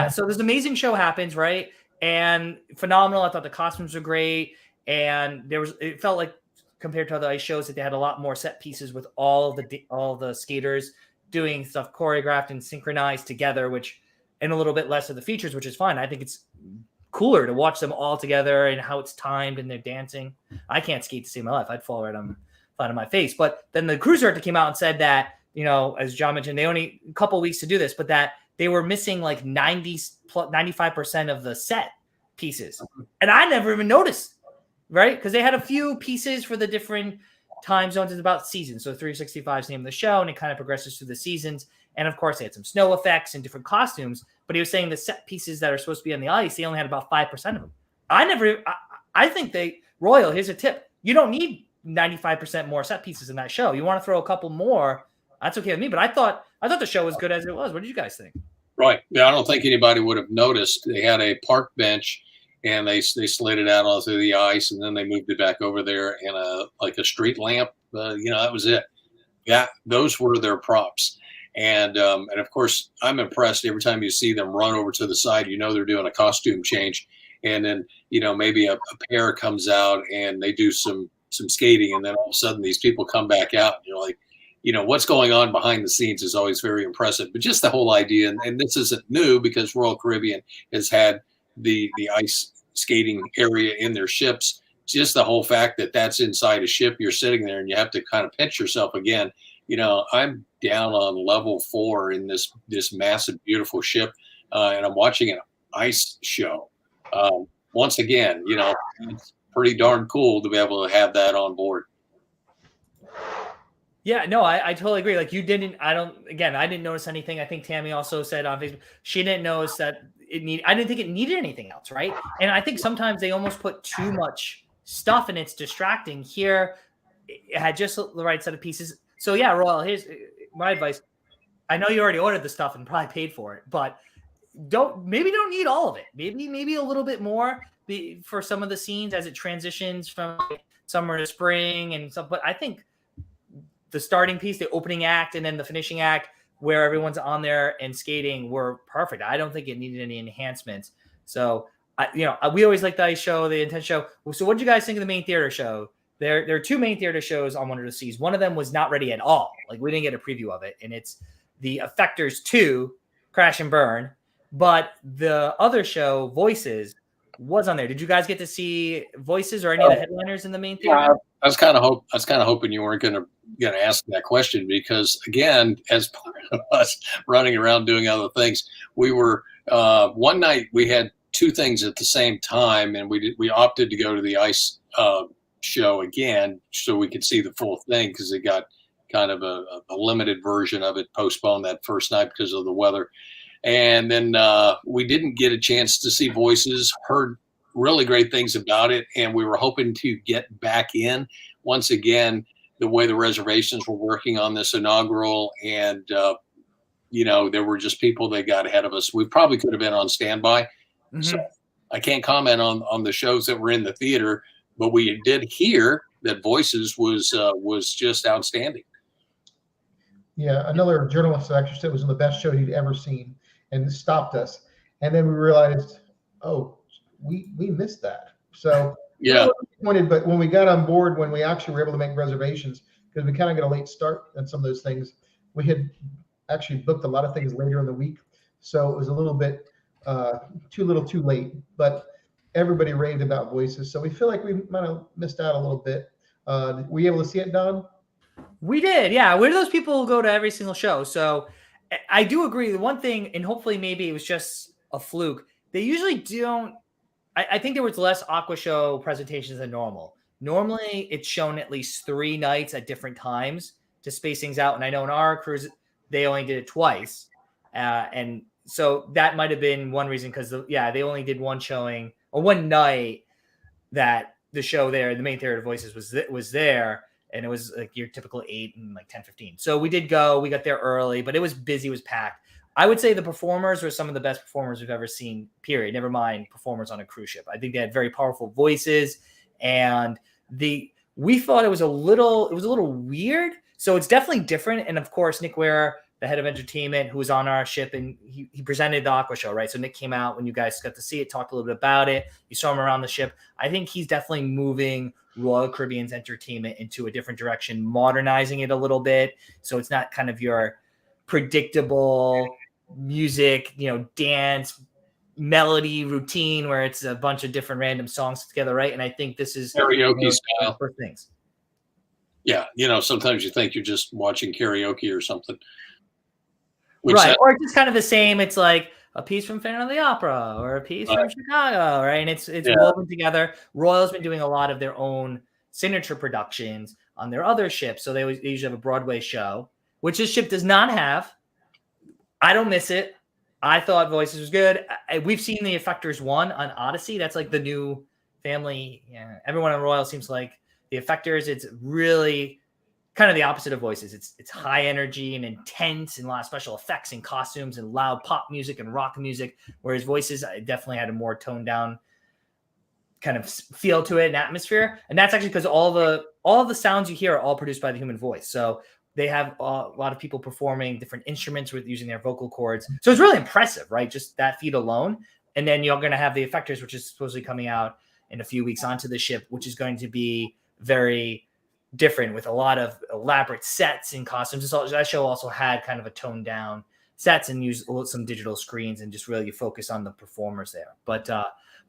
So this amazing show happens, right? And phenomenal. I thought the costumes were great. And it felt like, compared to other ice shows, that they had a lot more set pieces with all the skaters doing stuff choreographed and synchronized together, and a little bit less of the features, which is fine. I think it's cooler to watch them all together and how it's timed and they're dancing. I can't skate to save my life. I'd fall right on flat on my face. But then the cruise director came out and said that, as John mentioned, they only a couple weeks to do this, but that they were missing like 95% of the set pieces. And I never even noticed, right? Because they had a few pieces for the different time zones. It's about seasons. So 365 is the name of the show, and it kind of progresses through the seasons. And of course, they had some snow effects and different costumes. But he was saying the set pieces that are supposed to be on the ice, they only had about 5% of them. I think Royal, here's a tip. You don't need 95% more set pieces in that show. You want to throw a couple more, that's okay with me. But I thought the show was good as it was. What did you guys think? Right. Yeah, I don't think anybody would have noticed. They had a park bench, and they slid it out onto the ice, and then they moved it back over there in a street lamp. That was it. Yeah, those were their props. And of course, I'm impressed every time you see them run over to the side. They're doing a costume change, and then maybe a pair comes out and they do some skating, and then all of a sudden these people come back out, and you're like, what's going on behind the scenes is always very impressive. But just the whole idea, and this isn't new because Royal Caribbean has had the ice skating area in their ships. Just the whole fact that that's inside a ship, you're sitting there and you have to kind of pinch yourself again. I'm down on level 4 in this massive, beautiful ship, and I'm watching an ice show. Once again, it's pretty darn cool to be able to have that on board. Yeah, no, I totally agree. Like I didn't notice anything. I think Tammy also said on Facebook, she didn't notice that I didn't think it needed anything else, right? And I think sometimes they almost put too much stuff and it's distracting. Here, it had just the right set of pieces. So yeah, Royal, here's my advice. I know you already ordered the stuff and probably paid for it, but don't need all of it. Maybe a little bit more for some of the scenes as it transitions from summer to spring and stuff. But I think the starting piece, the opening act, and then the finishing act, where everyone's on there and skating, were perfect. I don't think it needed any enhancements. So, we always like the ice show, the intense show. So what did you guys think of the main theater show? There are 2 main theater shows on one of the seas. One of them was not ready at all. Like, we didn't get a preview of it. And it's the Effectors 2, Crash and Burn. But the other show, Voices, was on there. Did you guys get to see Voices or any of the headliners in the main theater? Yeah, I was kind of hoping you weren't going to ask that question, because again, as part of us running around doing other things, we were one night we had 2 things at the same time, and we opted to go to the ice show again so we could see the full thing, because it got kind of a limited version of it postponed that first night because of the weather. And then we didn't get a chance to see Voices, heard really great things about it, and we were hoping to get back in. Once again, the way the reservations were working on this inaugural, and there were just people that got ahead of us. We probably could have been on standby. Mm-hmm. So I can't comment on the shows that were in the theater, but we did hear that Voices was just outstanding. Yeah, another journalist actually said it was the best show he'd ever seen, and stopped us. And then we realized, oh, we missed that. So yeah, disappointed. But when we got on board, when we actually were able to make reservations, because we kind of got a late start on some of those things, we had actually booked a lot of things later in the week. So it was a little bit too late. But everybody raved about Voices, so we feel like we might have missed out a little bit. Were you able to see it, Don? We did, yeah. We're those people who go to every single show. So I do agree. The one thing, and hopefully maybe it was just a fluke, they usually don't. I think there was less Aqua Show presentations than normal. Normally, it's shown at least 3 nights at different times to space things out. And I know in our cruise, they only did it twice. And so that might have been one reason because, they only did one showing or one night that the show there, the main theater of voices was there. And it was like your typical 8 and like 10:15. So we did go, we got there early, but it was busy, it was packed. I would say the performers were some of the best performers we've ever seen, period. Never mind performers on a cruise ship. I think they had very powerful voices, and we thought it was a little weird. So it's definitely different. And of course, Nick Ware, the head of entertainment, who was on our ship, and he presented the Aqua Show, right? So Nick came out when you guys got to see it, talked a little bit about it. You saw him around the ship. I think he's definitely moving Royal Caribbean's entertainment into a different direction, modernizing it a little bit. So it's not kind of your predictable music, dance, melody, routine, where it's a bunch of different random songs together, right? And I think this is karaoke style for things. Yeah, sometimes you think you're just watching karaoke or something. Right, or it's just kind of the same. It's like a piece from Phantom of the Opera or a piece from Chicago, right? And it's woven together. Royal's been doing a lot of their own signature productions on their other ships. So they usually have a Broadway show, which this ship does not have. I don't miss it. I thought Voices was good. We've seen the Effectors 1 on Odyssey. That's like the new family. Yeah, everyone on Royal seems like the Effectors. It's really kind of the opposite of Voices. It's high energy and intense and a lot of special effects and costumes and loud pop music and rock music, whereas Voices definitely had a more toned down kind of feel to it and atmosphere. And that's actually because all the sounds you hear are all produced by the human voice. So they have a lot of people performing different instruments with using their vocal cords. So it's really impressive, right? Just that feat alone. And then you're going to have the Effectors, which is supposedly coming out in a few weeks onto the ship, which is going to be very different with a lot of elaborate sets and costumes. That show also had kind of a toned down sets and used some digital screens and just really focus on the performers there. But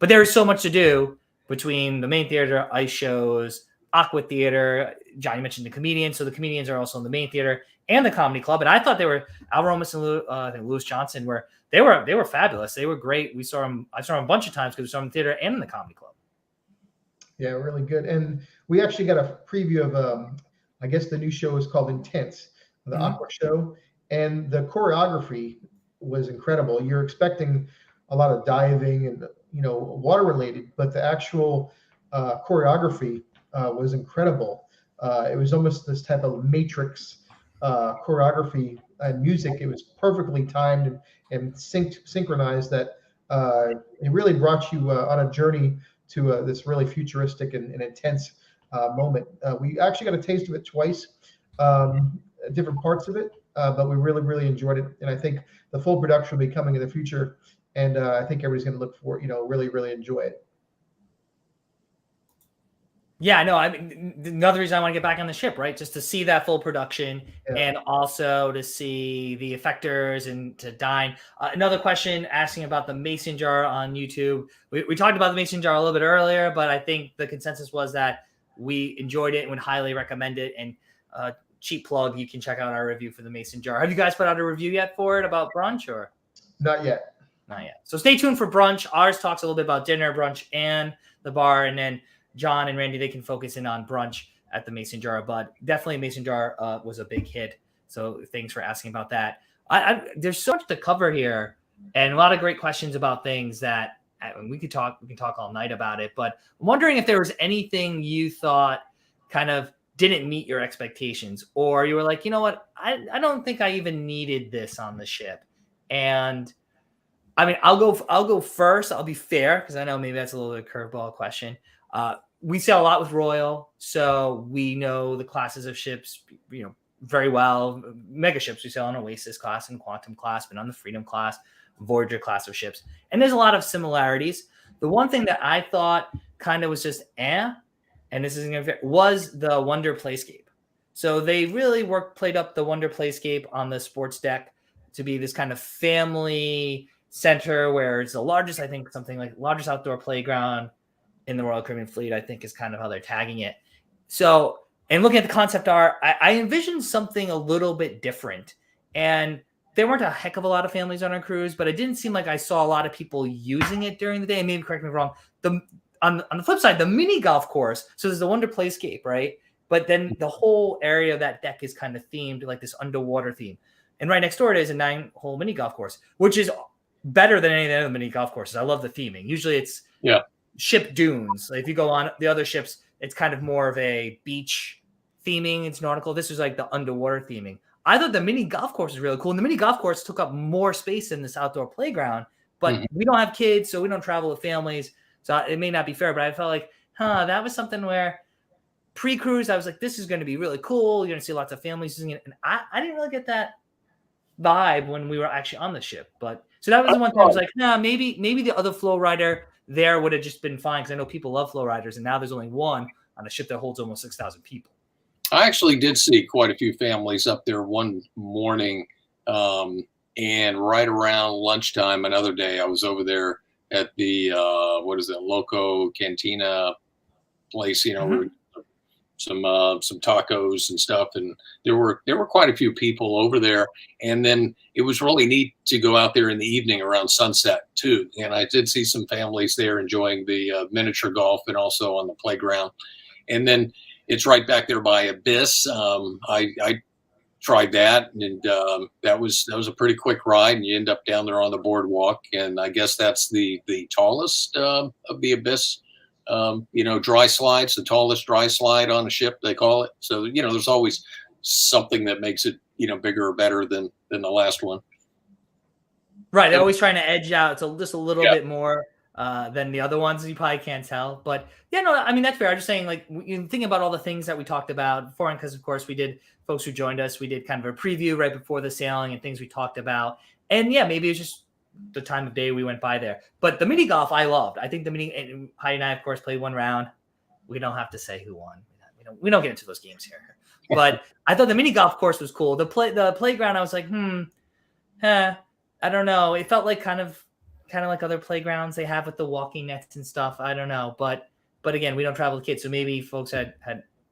there is so much to do between the main theater, ice shows, Aqua Theater. John, you mentioned the comedians. So the comedians are also in the main theater and the comedy club. And I thought they were Al Romas and I think Louis Johnson they were fabulous. They were great. I saw them a bunch of times because we saw them in the theater and in the comedy club. Yeah, really good. And we actually got a preview of, I guess the new show is called Intense, the Aqua Show. And the choreography was incredible. You're expecting a lot of diving and, water related, but the actual choreography was incredible. It was almost this type of Matrix choreography and music. It was perfectly timed and synchronized that it really brought you on a journey to this really futuristic and intense moment. We actually got a taste of it twice, different parts of it, but we really, really enjoyed it. And I think the full production will be coming in the future. And I think everybody's going to look for, really, really enjoy it. Yeah, no, I mean, another reason I want to get back on the ship, right? Just to see that full production and also to see the Effectors and to dine. Another question asking about the Mason jar on YouTube. We talked about the Mason jar a little bit earlier, but I think the consensus was that we enjoyed it and would highly recommend it. And cheap plug, you can check out our review for the Mason jar. Have you guys put out a review yet for it about brunch or? Not yet. Not yet. So stay tuned for brunch. Ours talks a little bit about dinner, brunch, and the bar. And then John and Randy, they can focus in on brunch at the Mason jar. But definitely Mason jar was a big hit. So thanks for asking about that. There's so much to cover here and a lot of great questions about things that we can talk all night about it. But I'm wondering if there was anything you thought kind of didn't meet your expectations, or you were like, you know what, I don't think I even needed this on the ship. And I mean, I'll go first. I'll be fair because I know maybe that's a little bit of a curveball question. We sail a lot with Royal, so we know the classes of ships, very well. Mega ships, we sail on Oasis class and Quantum class, been on the Freedom class, Voyager class of ships, and there's a lot of similarities. The one thing that I thought kind of was just and this isn't gonna fit, was the Wonder Playscape. So they really played up the Wonder Playscape on the sports deck to be this kind of family center where it's the largest, I think something like largest outdoor playground in the Royal Caribbean fleet, I think is kind of how they're tagging it. So, and looking at the concept art, I envisioned something a little bit different. And there weren't a heck of a lot of families on our cruise, but it didn't seem like I saw a lot of people using it during the day. Maybe correct me if I'm wrong. On the flip side, the mini golf course. So there's the one to playscape, right? But then the whole area of that deck is kind of themed like this underwater theme. And right next door it is a 9-hole mini golf course, which is better than any of the other mini golf courses. I love the theming. Usually it's ship dunes. Like if you go on the other ships, it's kind of more of a beach theming. It's nautical. This is like the underwater theming. I thought the mini golf course was really cool. And the mini golf course took up more space than this outdoor playground, but we don't have kids, so we don't travel with families. So it may not be fair, but I felt like, that was something where pre-cruise, I was like, this is going to be really cool. You're going to see lots of families using it. And I didn't really get that vibe when we were actually on the ship. But so that was the one thing I was like, maybe the other flow rider there would have just been fine. Because I know people love flow riders, and now there's only one on a ship that holds almost 6,000 people. I actually did see quite a few families up there one morning, and right around lunchtime another day, I was over there at the Loco Cantina place, some tacos and stuff, and there were quite a few people over there. And then it was really neat to go out there in the evening around sunset too. And I did see some families there enjoying the miniature golf and also on the playground. And then it's right back there by Abyss. I tried that, and that was a pretty quick ride, and you end up down there on the boardwalk. And I guess that's the tallest of the Abyss, dry slides, the tallest dry slide on a ship, they call it. So, there's always something that makes it, bigger or better than the last one. Right. They're always trying to edge out. So just a little bit more than the other ones. You probably can't tell, but that's fair. I'm just saying, like, thinking about all the things that we talked about beforehand, because of course we did, folks who joined us, we did kind of a preview right before the sailing and things we talked about. And maybe it's just the time of day we went by there. But the mini golf I loved. I think and Heidi and I, of course, played one round. We don't have to say who won. We don't get into those games here. But I thought the mini golf course was cool. The playground, I was like, I don't know. It felt like kind of like other playgrounds they have with the walking nets and stuff. I don't know. But again, we don't travel with kids. So maybe folks had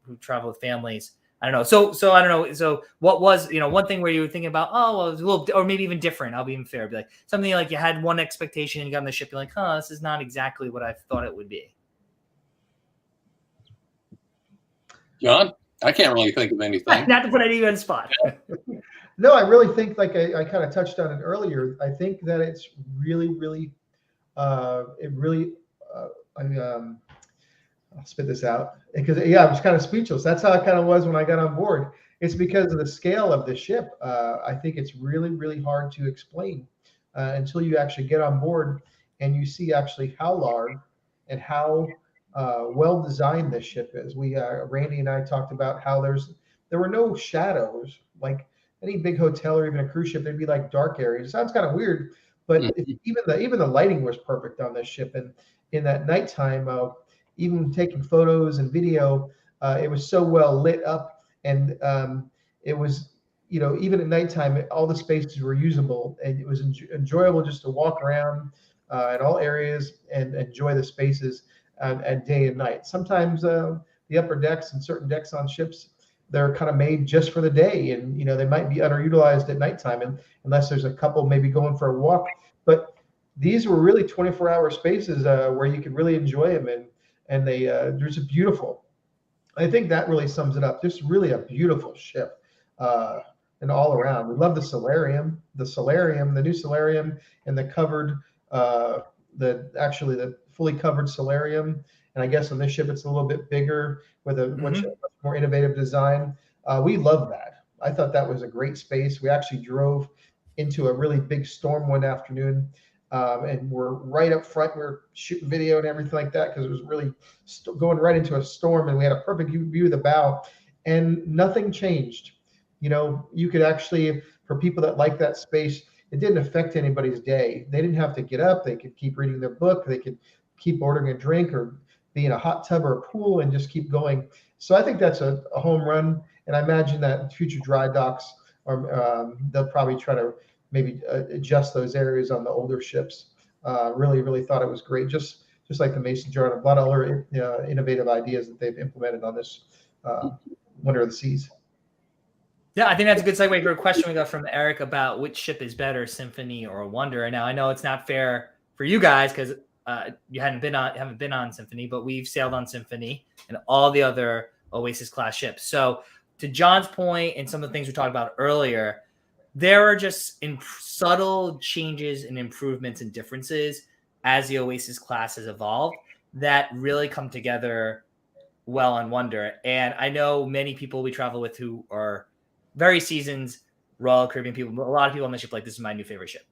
who travel with families. I don't know. So I don't know. So what was, one thing where you were thinking about, it was a little, or maybe even different. I'll be even fair. Be like something like you had one expectation and you got on the ship. You're like, this is not exactly what I thought it would be. John, I can't really think of anything. Not to put any on the spot. No, I really think, like I kind of touched on it earlier, I think that it's really, really, I'll spit this out because I was kind of speechless. That's how it kind of was when I got on board. It's because of the scale of the ship. I think it's really, really hard to explain until you actually get on board and you see actually how large and how well designed this ship is. Randy and I talked about how there were no shadows. Like any big hotel or even a cruise ship, there'd be like dark areas. It sounds kind of weird, but even the lighting was perfect on this ship. And in that nighttime, even taking photos and video, it was so well lit up, and it was, even at nighttime, all the spaces were usable, and it was enjoyable just to walk around in all areas and enjoy the spaces at day and night. Sometimes the upper decks and certain decks on ships, they're kind of made just for the day, and they might be underutilized at nighttime, and unless there's a couple maybe going for a walk. But these were really 24-hour spaces where you could really enjoy them, and they're just beautiful. I think that really sums it up. Just really a beautiful ship, and all around. We love the Solarium, the new Solarium, and the covered, the fully covered Solarium. And I guess on this ship it's a little bit bigger with a much more innovative design. We love that. I thought that was a great space. We actually drove into a really big storm one afternoon. And we're right up front. We're shooting video and everything like that because it was really going right into a storm, and we had a perfect view of the bow, and nothing changed. You could actually, for people that like that space, it didn't affect anybody's day. They didn't have to get up. They could keep reading their book. They could keep ordering a drink or be in a hot tub or a pool and just keep going. So I think that's a home run. And I imagine that future dry docks they'll probably try to maybe adjust those areas on the older ships. Really, really thought it was great. Just like the Mason jar, and a lot of other innovative ideas that they've implemented on this Wonder of the Seas. Yeah, I think that's a good segue for a question we got from Eric about which ship is better, Symphony or Wonder. And now I know it's not fair for you guys because you haven't been on Symphony, but we've sailed on Symphony and all the other Oasis class ships. So to John's point and some of the things we talked about earlier, there are just subtle changes and improvements and differences as the Oasis class has evolved that really come together well on Wonder. And I know many people we travel with who are very seasoned Royal Caribbean people. A lot of people on the ship like, this is my new favorite ship.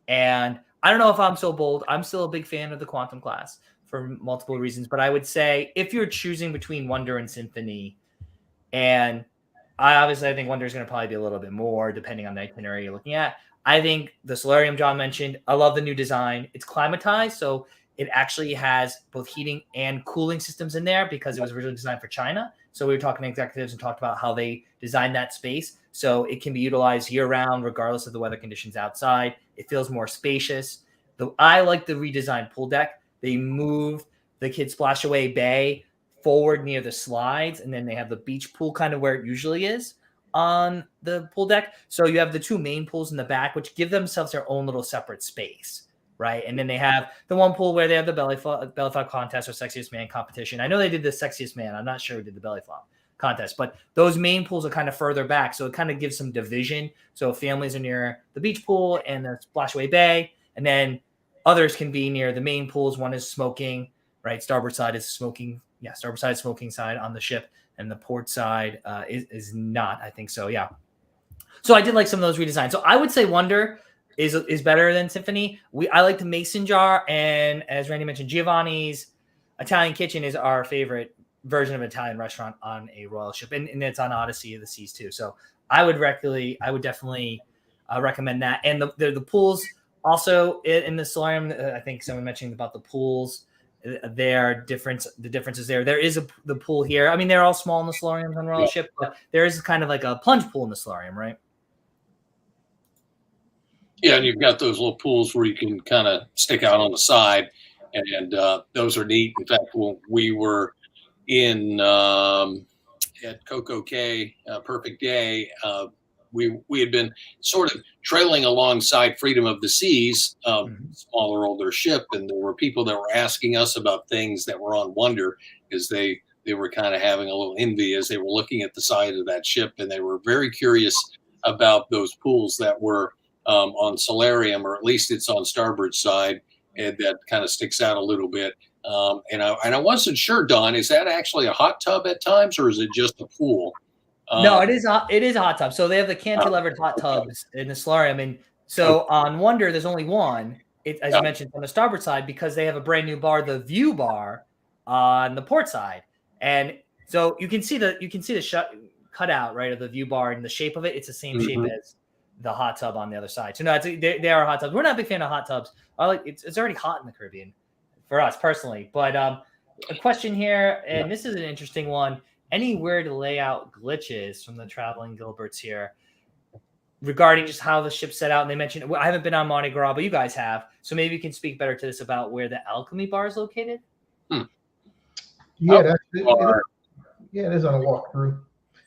And I don't know if I'm so bold. I'm still a big fan of the Quantum class for multiple reasons. But I would say if you're choosing between Wonder and Symphony, and I think Wonder is going to probably be a little bit more depending on the itinerary you're looking at. I think the Solarium John mentioned, I love the new design. It's climatized, so it actually has both heating and cooling systems in there because it was originally designed for China. So we were talking to executives and talked about how they designed that space so it can be utilized year-round regardless of the weather conditions outside. It feels more spacious. I like the redesigned pool deck. They moved the Kid Splash Away Bay forward near the slides, and then they have the beach pool kind of where it usually is on the pool deck. So you have the two main pools in the back, which give themselves their own little separate space, right? And then they have the one pool where they have the belly flop contest or sexiest man competition. I know they did the sexiest man. I'm not sure who did the belly flop contest, but those main pools are kind of further back. So it kind of gives some division. So families are near the beach pool and the Splashaway Bay, and then others can be near the main pools. One is smoking, right? Starboard side is smoking. Yeah, starboard side, smoking side on the ship, and the port side is not. I think so. Yeah. So I did like some of those redesigns. So I would say Wonder is better than Symphony. I like the Mason jar, and as Randy mentioned, Giovanni's Italian Kitchen is our favorite version of an Italian restaurant on a royal ship, and it's on Odyssey of the Seas too. So I would definitely recommend that. And the pools also in the Solarium. I think someone mentioned about the pools. The differences there. There is the pool here. I mean, they're all small in the Solariums on Royal Ship, but there is kind of like a plunge pool in the Solarium, right? Yeah, and you've got those little pools where you can kind of stick out on the side, and those are neat. In fact, when we were in at Coco Cay, Perfect Day, we had been sort of trailing alongside Freedom of the Seas, smaller, older ship, and there were people that were asking us about things that were on Wonder because they were kind of having a little envy as they were looking at the side of that ship, and they were very curious about those pools that were on Solarium, or at least it's on starboard side, and that kind of sticks out a little bit. And I wasn't sure, Don, is that actually a hot tub at times, or is it just a pool? No, it is a hot tub. So they have the cantilevered hot tubs in the Solarium, and so on Wonder there's only one. As you mentioned, on the starboard side, because they have a brand new bar, the View Bar, on the port side, and so you can see the cutout, right, of the View Bar, and the shape of it. It's the same shape as the hot tub on the other side. So no, they are hot tubs. We're not a big fan of hot tubs. It's already hot in the Caribbean for us personally. But a question here, and this is an interesting one. Any weird layout glitches from the traveling Gilberts here regarding just how the ship's set out? And they mentioned, I haven't been on Mardi Gras, but you guys have. So maybe you can speak better to this about where the Alchemy Bar is located. Yeah, it is on a walkthrough.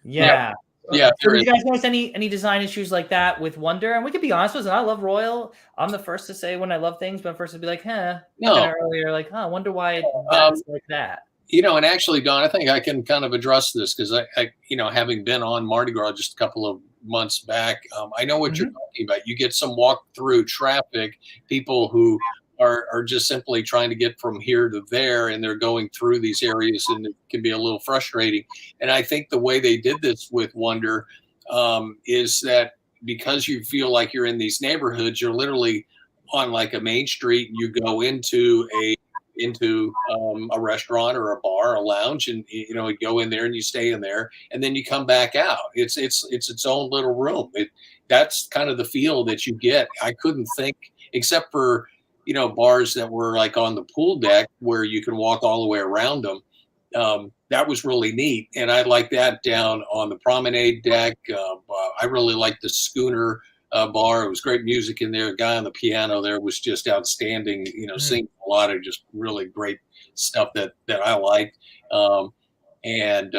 Yeah. Yeah. So do you guys notice any design issues like that with Wonder? And we could be honest with it. I love Royal. I'm the first to say when I love things, but first to be like, no. Earlier, like, I wonder why it's like that. And actually, Don, I think I can kind of address this because I having been on Mardi Gras just a couple of months back, I know what you're talking about. You get some walk-through traffic, people who are just simply trying to get from here to there, and they're going through these areas, and it can be a little frustrating. And I think the way they did this with Wonder is that because you feel like you're in these neighborhoods, you're literally on like a main street, and you go into a restaurant or a bar, a lounge, and you go in there and you stay in there, and then you come back out. It's its own little room. That's kind of the feel that you get. I couldn't think, except for bars that were like on the pool deck where you can walk all the way around them. That was really neat, and I like that down on the promenade deck. I really liked the schooner bar. It was great music in there. A guy on the piano there was just outstanding, singing a lot of just really great stuff that I liked. And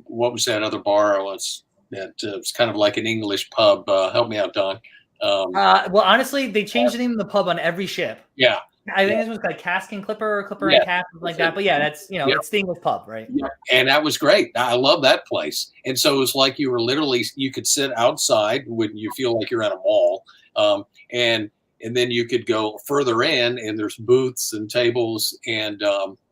what was that other bar? that it's kind of like an English pub. Help me out, Don. Well, honestly, they changed the name of the pub on every ship. Yeah, I yeah, think this was like Cask and Clipper or Clipper yeah. and Cask, something like That's it. that. But yeah, that's Yeah. it's the English pub, right? Yeah, and that was great. I love that place. And so it was like you were literally you could sit outside when you feel like you're at a mall, um, and and then you could go further in, and there's booths and tables, and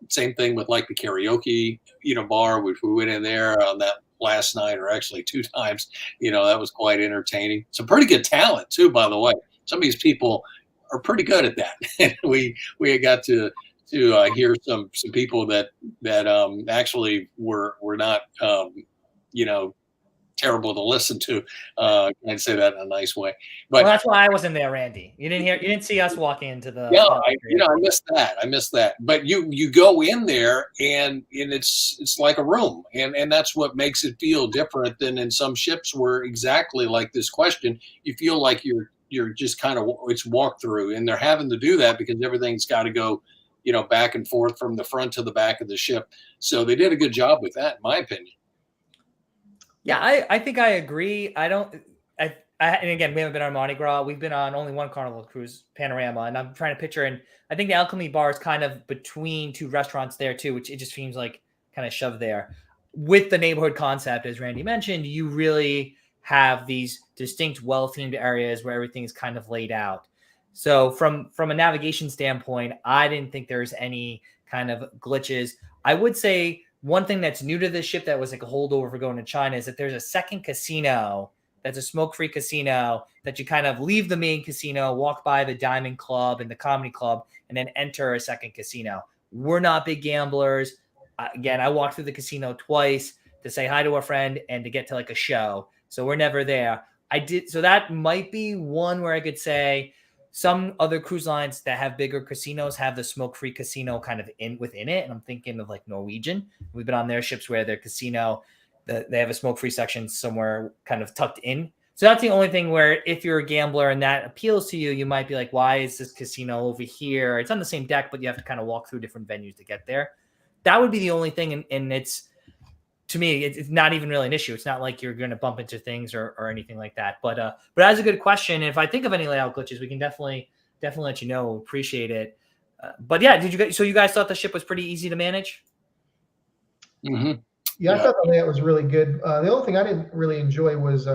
same thing with like the karaoke, bar, which we went in there on that last night, or actually two times. That was quite entertaining. Some pretty good talent too, by the way. Some of these people are pretty good at that. we got to hear some people that actually were not terrible to listen to. I'd say that in a nice way. Well, But that's why I wasn't there, Randy. You didn't see us walking into the. yeah, I missed that. I missed that. But you go in there and it's like a room, and that's what makes it feel different than in some ships where exactly like this question, you feel like you're just kind of it's walkthrough, and they're having to do that because everything's got to go back and forth from the front to the back of the ship. So they did a good job with that, in my opinion. Yeah, I think I agree. And again, we haven't been on Mardi Gras. We've been on only one Carnival cruise, Panorama, and I'm trying to picture. And I think the Alchemy Bar is kind of between two restaurants there too, which it just seems like kind of shoved there. With the neighborhood concept, as Randy mentioned, you really have these distinct, well-themed areas where everything is kind of laid out. So from a navigation standpoint, I didn't think there's any kind of glitches. I would say one thing that's new to this ship that was like a holdover for going to China is that there's a second casino that's a smoke-free casino that you kind of leave the main casino, walk by the Diamond Club and the Comedy Club, and then enter a second casino. We're not big gamblers. Again, I walked through the casino twice to say hi to a friend and to get to like a show. So we're never there. So that might be one where I could say some other cruise lines that have bigger casinos have the smoke-free casino kind of within it. And I'm thinking of like Norwegian. We've been on their ships where their casino, they have a smoke-free section somewhere kind of tucked in. So that's the only thing where if you're a gambler and that appeals to you, you might be like, why is this casino over here? It's on the same deck, but you have to kind of walk through different venues to get there. That would be the only thing. And it's, to me, it's not even really an issue. It's not like you're going to bump into things or anything like that. But that's a good question. And if I think of any layout glitches, we can definitely let you know. Appreciate it. But yeah, so you guys thought the ship was pretty easy to manage? Mm-hmm. Yeah, I thought the layout was really good. The only thing I didn't really enjoy was,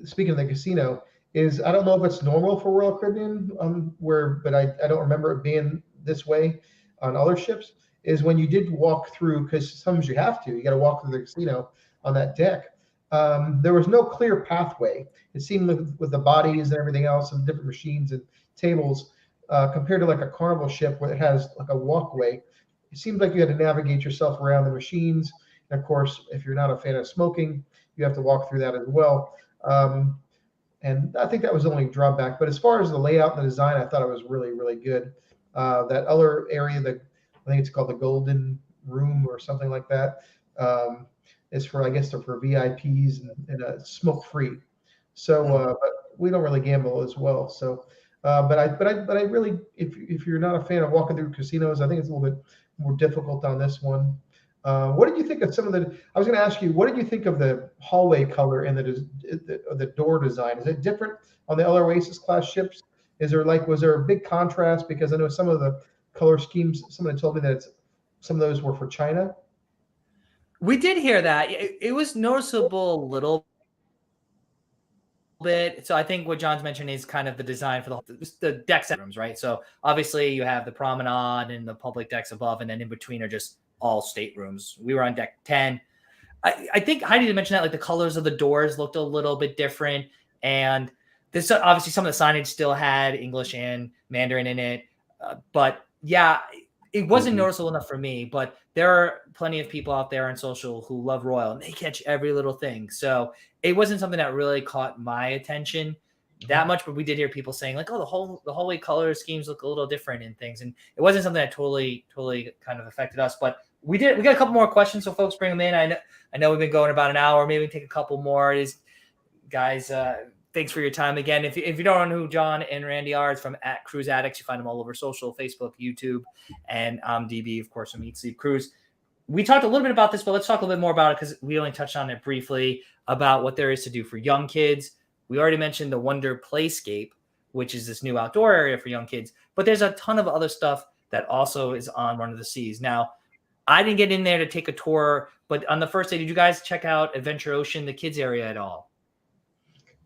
speaking of the casino, is I don't know if it's normal for Royal Caribbean, but I don't remember it being this way on other ships, is when you did walk through, because sometimes you have to, you got to walk through the casino on that deck. There was no clear pathway. It seemed with the bodies and everything else and different machines and tables, compared to like a Carnival ship where it has like a walkway, it seems like you had to navigate yourself around the machines. And of course, if you're not a fan of smoking, you have to walk through that as well. And I think that was the only drawback. But as far as the layout and the design, I thought it was really, really good. That other area, I think it's called the Golden Room or something like that, is for, I guess, they're for VIPs and smoke free. So, but we don't really gamble as well. So, but I really, if you're not a fan of walking through casinos, I think it's a little bit more difficult on this one. What did you think of some of the? I was going to ask you, what did you think of the hallway color and the door design? Is it different on the other Oasis class ships? Was there a big contrast? Because I know some of the color schemes. Somebody told me that some of those were for China. We did hear that. It was noticeable a little bit. So I think what John's mentioned is kind of the design for the deck rooms, right? So obviously you have the promenade and the public decks above, and then in between are just all staterooms. We were on deck 10. I think Heidi did mention that like the colors of the doors looked a little bit different. And this obviously some of the signage still had English and Mandarin in it. But yeah, it wasn't noticeable enough for me, but there are plenty of people out there on social who love Royal and they catch every little thing. So it wasn't something that really caught my attention that much, but we did hear people saying like, oh, the hallway color schemes look a little different and things. And it wasn't something that totally kind of affected us, but we got a couple more questions. So folks, bring them in. I know we've been going about an hour, maybe we can take a couple more. Guys, thanks for your time again. If you don't know who John and Randy are, it's from @Cruise Addicts. You find them all over social, Facebook, YouTube, and DB, of course, from Eat Sleep Cruise. We talked a little bit about this, but let's talk a little bit more about it because we only touched on it briefly. about what there is to do for young kids. We already mentioned the Wonder Playscape, which is this new outdoor area for young kids, but there's a ton of other stuff that also is on Run of the Seas. Now, I didn't get in there to take a tour, but on the first day, did you guys check out Adventure Ocean, the kids area at all?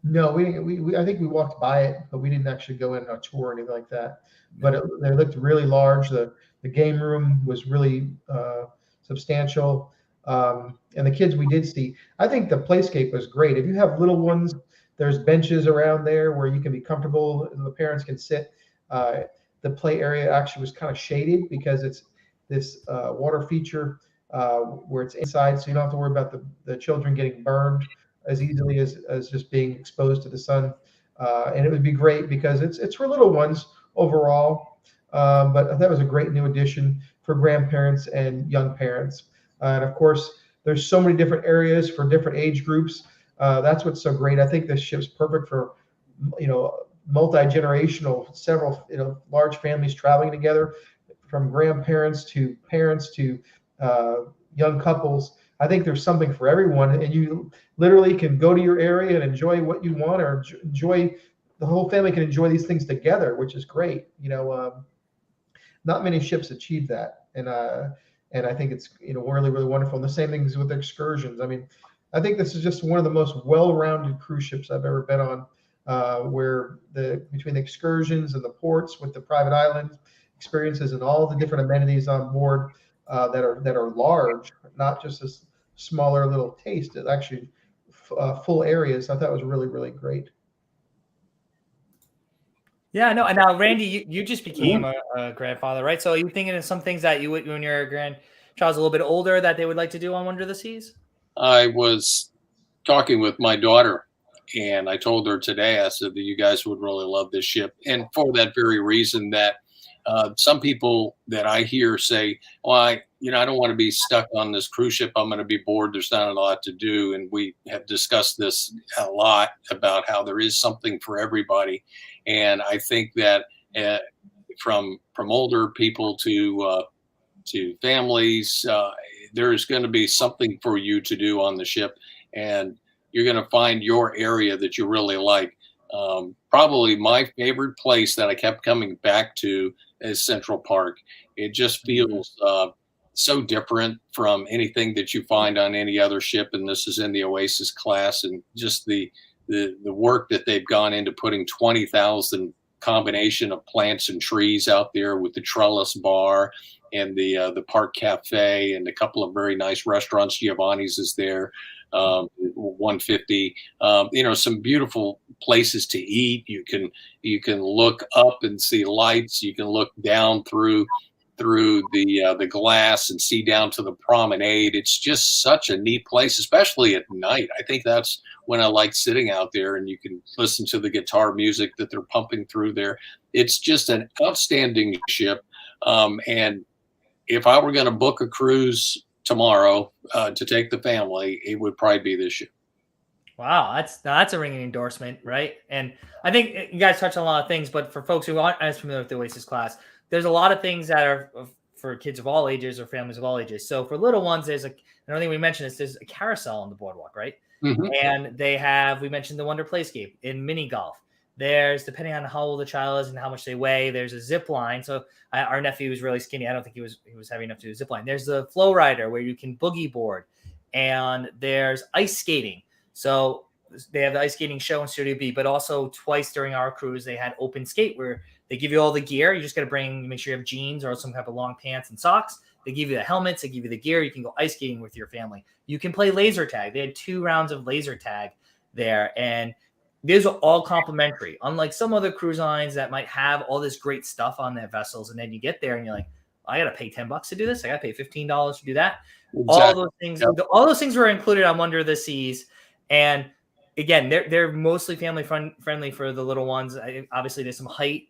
No, we I think we walked by it, but we didn't actually go in on a tour or anything like that. But they looked really large. The game room was really substantial. And the kids we did see, I think the playscape was great. If you have little ones, there's benches around there where you can be comfortable. The parents can sit. The play area actually was kind of shaded because it's this water feature where it's inside, so you don't have to worry about the children getting burned as easily as just being exposed to the sun. And it would be great because it's for little ones overall. But that was a great new addition for grandparents and young parents. And of course, there's so many different areas for different age groups. That's what's so great. I think this ship's perfect for, multi-generational, several, large families traveling together, from grandparents to parents to young couples. I think there's something for everyone, and you literally can go to your area and enjoy what you want, or enjoy, the whole family can enjoy these things together, which is great. Not many ships achieve that, and I think it's really, really wonderful. And the same things with excursions. I mean, I think this is just one of the most well-rounded cruise ships I've ever been on, where between the excursions and the ports with the private island experiences and all the different amenities on board that are large, not just a smaller little taste. It's actually full areas. I thought it was really, really great. Yeah, no. And now, Randy, you just became a grandfather, right? So are you thinking of some things that you when your grandchild's a little bit older that they would like to do on Wonder of the Seas? I was talking with my daughter, and I told her today, I said that you guys would really love this ship. And for that very reason, that some people that I hear say, well, I don't want to be stuck on this cruise ship. I'm going to be bored. There's not a lot to do. And we have discussed this a lot about how there is something for everybody. And I think that from older people to families, there's going to be something for you to do on the ship. And you're going to find your area that you really like. Probably my favorite place that I kept coming back to is Central Park. It just feels so different from anything that you find on any other ship, and this is in the Oasis class. And just the work that they've gone into putting 20,000 combination of plants and trees out there with the trellis bar and the park cafe and a couple of very nice restaurants. Giovanni's is there. 150, some beautiful places to eat. You can look up and see lights. You can look down through the glass and see down to the promenade. It's just such a neat place, especially at night. I think that's when I like sitting out there, and you can listen to the guitar music that they're pumping through there. It's just an outstanding ship. And if I were going to book a cruise tomorrow to take the family, it would probably be this year. Wow, that's a ringing endorsement, right? And I think you guys touched on a lot of things, but for folks who aren't as familiar with the Oasis class, there's a lot of things that are for kids of all ages or families of all ages. So for little ones, there's another thing we mentioned is there's a carousel on the boardwalk, right? Mm-hmm. And we mentioned the Wonder Playscape in mini golf. There's, depending on how old the child is and how much they weigh, there's a zip line. So our nephew was really skinny. I don't think he was heavy enough to do a zip line. There's the flow rider where you can boogie board, and there's ice skating. So they have the ice skating show in Studio B, but also twice during our cruise, they had open skate where they give you all the gear. You just got to make sure you have jeans or some type of long pants and socks. They give you the helmets. They give you the gear. You can go ice skating with your family. You can play laser tag. They had 2 rounds of laser tag there, and these are all complimentary. Unlike some other cruise lines that might have all this great stuff on their vessels, and then you get there and you're like, I got to pay $10 to do this. I got to pay $15 to do that. Exactly. All those things were included on Wonder of the Seas. And again, they're mostly family friendly for the little ones. Obviously, there's some height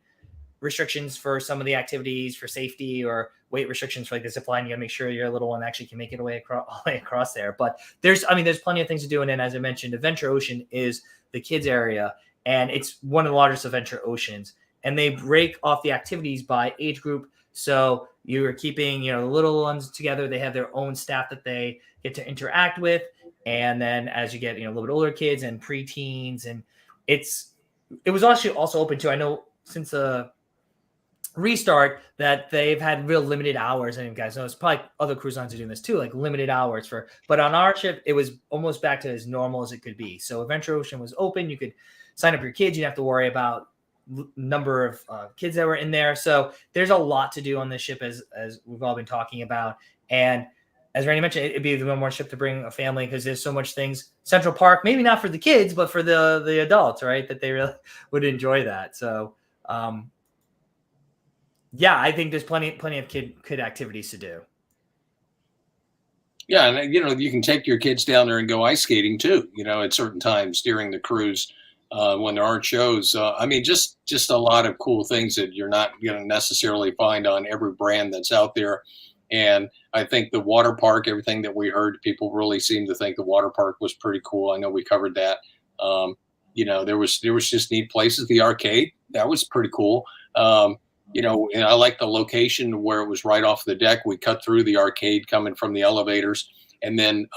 restrictions for some of the activities for safety, or weight restrictions for like the zip line. You gotta make sure your little one actually can make it all the way across there. But there's plenty of things to do. And then, as I mentioned, Adventure Ocean is the kids area, and it's one of the largest Adventure Oceans. And they break off the activities by age group. So you're keeping, the little ones together. They have their own staff that they get to interact with. And then as you get, a little bit older kids and preteens, and it was also open to, I know since the restart that they've had real limited hours, and guys know it's probably other cruise lines are doing this too, like limited hours but on our ship it was almost back to as normal as it could be. So Adventure Ocean was open, you could sign up your kids, you didn't have to worry about number of kids that were in there. So there's a lot to do on this ship, as we've all been talking about. And as Randy mentioned, it'd be the one more ship to bring a family, because there's so much things. Central Park, maybe not for the kids, but for the adults, right? That they really would enjoy that. So yeah, I think there's plenty of kid activities to do. Yeah, and you can take your kids down there and go ice skating too. At certain times during the cruise, when there aren't shows. I mean, just a lot of cool things that you're not going to necessarily find on every brand that's out there. And I think the water park, everything that we heard, people really seem to think the water park was pretty cool. I know we covered that. There was just neat places. The arcade, that was pretty cool. And I like the location where it was right off the deck. We cut through the arcade coming from the elevators. And then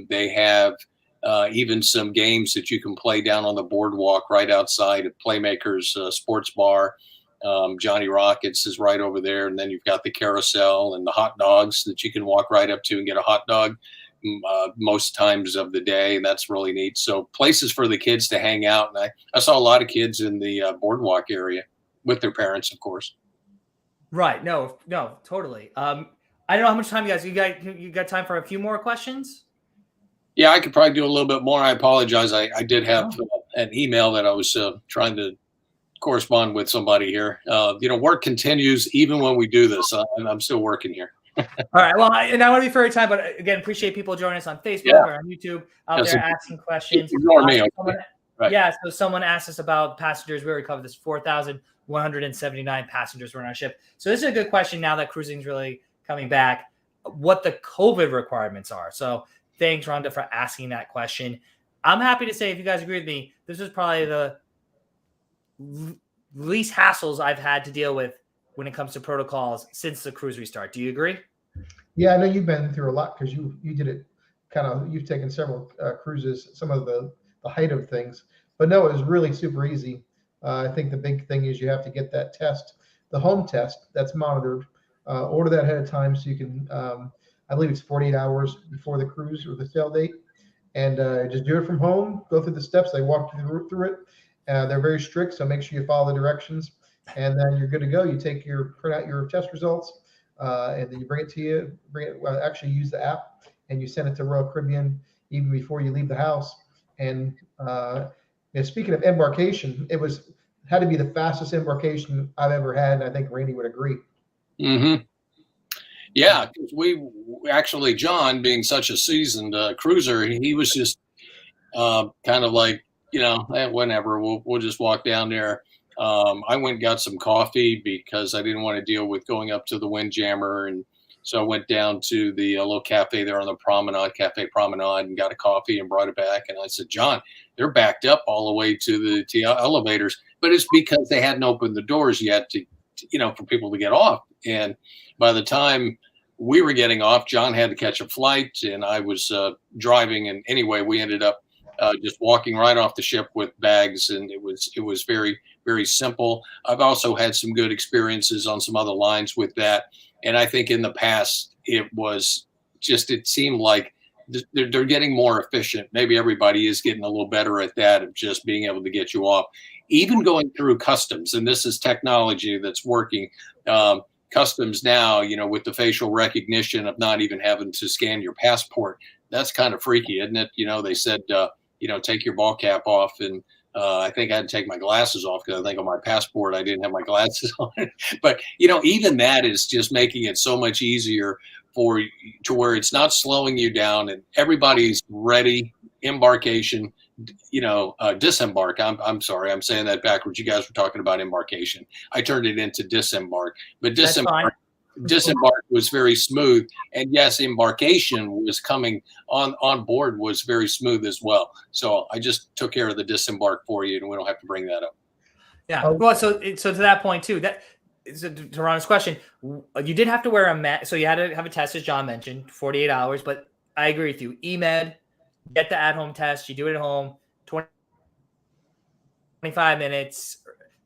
they have even some games that you can play down on the boardwalk right outside of Playmakers Sports Bar. Johnny Rockets is right over there. And then you've got the carousel and the hot dogs that you can walk right up to and get a hot dog most times of the day. And that's really neat. So places for the kids to hang out. And I saw a lot of kids in the boardwalk area with their parents, of course. Right. No, totally. I don't know how much time you got time for a few more questions? Yeah, I could probably do a little bit more. I apologize. I did have an email that I was trying to correspond with somebody here. Work continues even when we do this. I'm still working here. All right. Well, I want to be fair time, but again, appreciate people joining us on Facebook or on YouTube out there asking questions. Ignore me. Okay. Right. Yeah. So someone asked us about passengers. We already covered this. 4,179 passengers were on our ship. So this is a good question now that cruising is really coming back, what the COVID requirements are. So thanks, Rhonda, for asking that question. I'm happy to say, if you guys agree with me, this is probably the least hassles I've had to deal with when it comes to protocols since the cruise restart. Do you agree? Yeah, I know you've been through a lot, because you did it you've taken several cruises, some of the height of things. But no, it was really super easy. I think the big thing is you have to get that test, the home test that's monitored. Order that ahead of time so you can, I believe it's 48 hours before the cruise or the sail date. And just do it from home, go through the steps. They walk you through it. They're very strict, so make sure you follow the directions. And then you're good to go. You print out your test results, and then you bring it to you. Actually use the app, and you send it to Royal Caribbean even before you leave the house. And speaking of embarkation, it had to be the fastest embarkation I've ever had, and I think Randy would agree. Mm-hmm. Yeah, because we actually, John, being such a seasoned cruiser, he was just kind of like, whenever we'll just walk down there. I went and got some coffee because I didn't want to deal with going up to the Windjammer, and so I went down to the little cafe there on the promenade, Cafe Promenade, and got a coffee and brought it back. And I said, John, they're backed up all the way to the elevators, but it's because they hadn't opened the doors yet to for people to get off. And by the time we were getting off, John had to catch a flight, and I was driving. And anyway, we ended up just walking right off the ship with bags, and it was very, very simple. I've also had some good experiences on some other lines with that. And I think in the past, it seemed like they're getting more efficient. Maybe everybody is getting a little better at that, of just being able to get you off. Even going through customs, and this is technology that's working. Customs now, with the facial recognition of not even having to scan your passport, that's kind of freaky, isn't it? They said, take your ball cap off, and I think I had to take my glasses off because I think on my passport I didn't have my glasses on. But even that is just making it so much easier to where it's not slowing you down, and everybody's ready. Embarkation, disembark. I'm sorry, I'm saying that backwards. You guys were talking about embarkation. I turned it into disembark, but disembark was very smooth. And yes, embarkation was coming on board was very smooth as well. So I just took care of the disembark for you, and we don't have to bring that up. Yeah. Well, so to that point too, that is to Ron's question. You did have to wear a mask, so you had to have a test, as John mentioned, 48 hours. But I agree with you. EMED, get the at-home test. You do it at home, 25 minutes.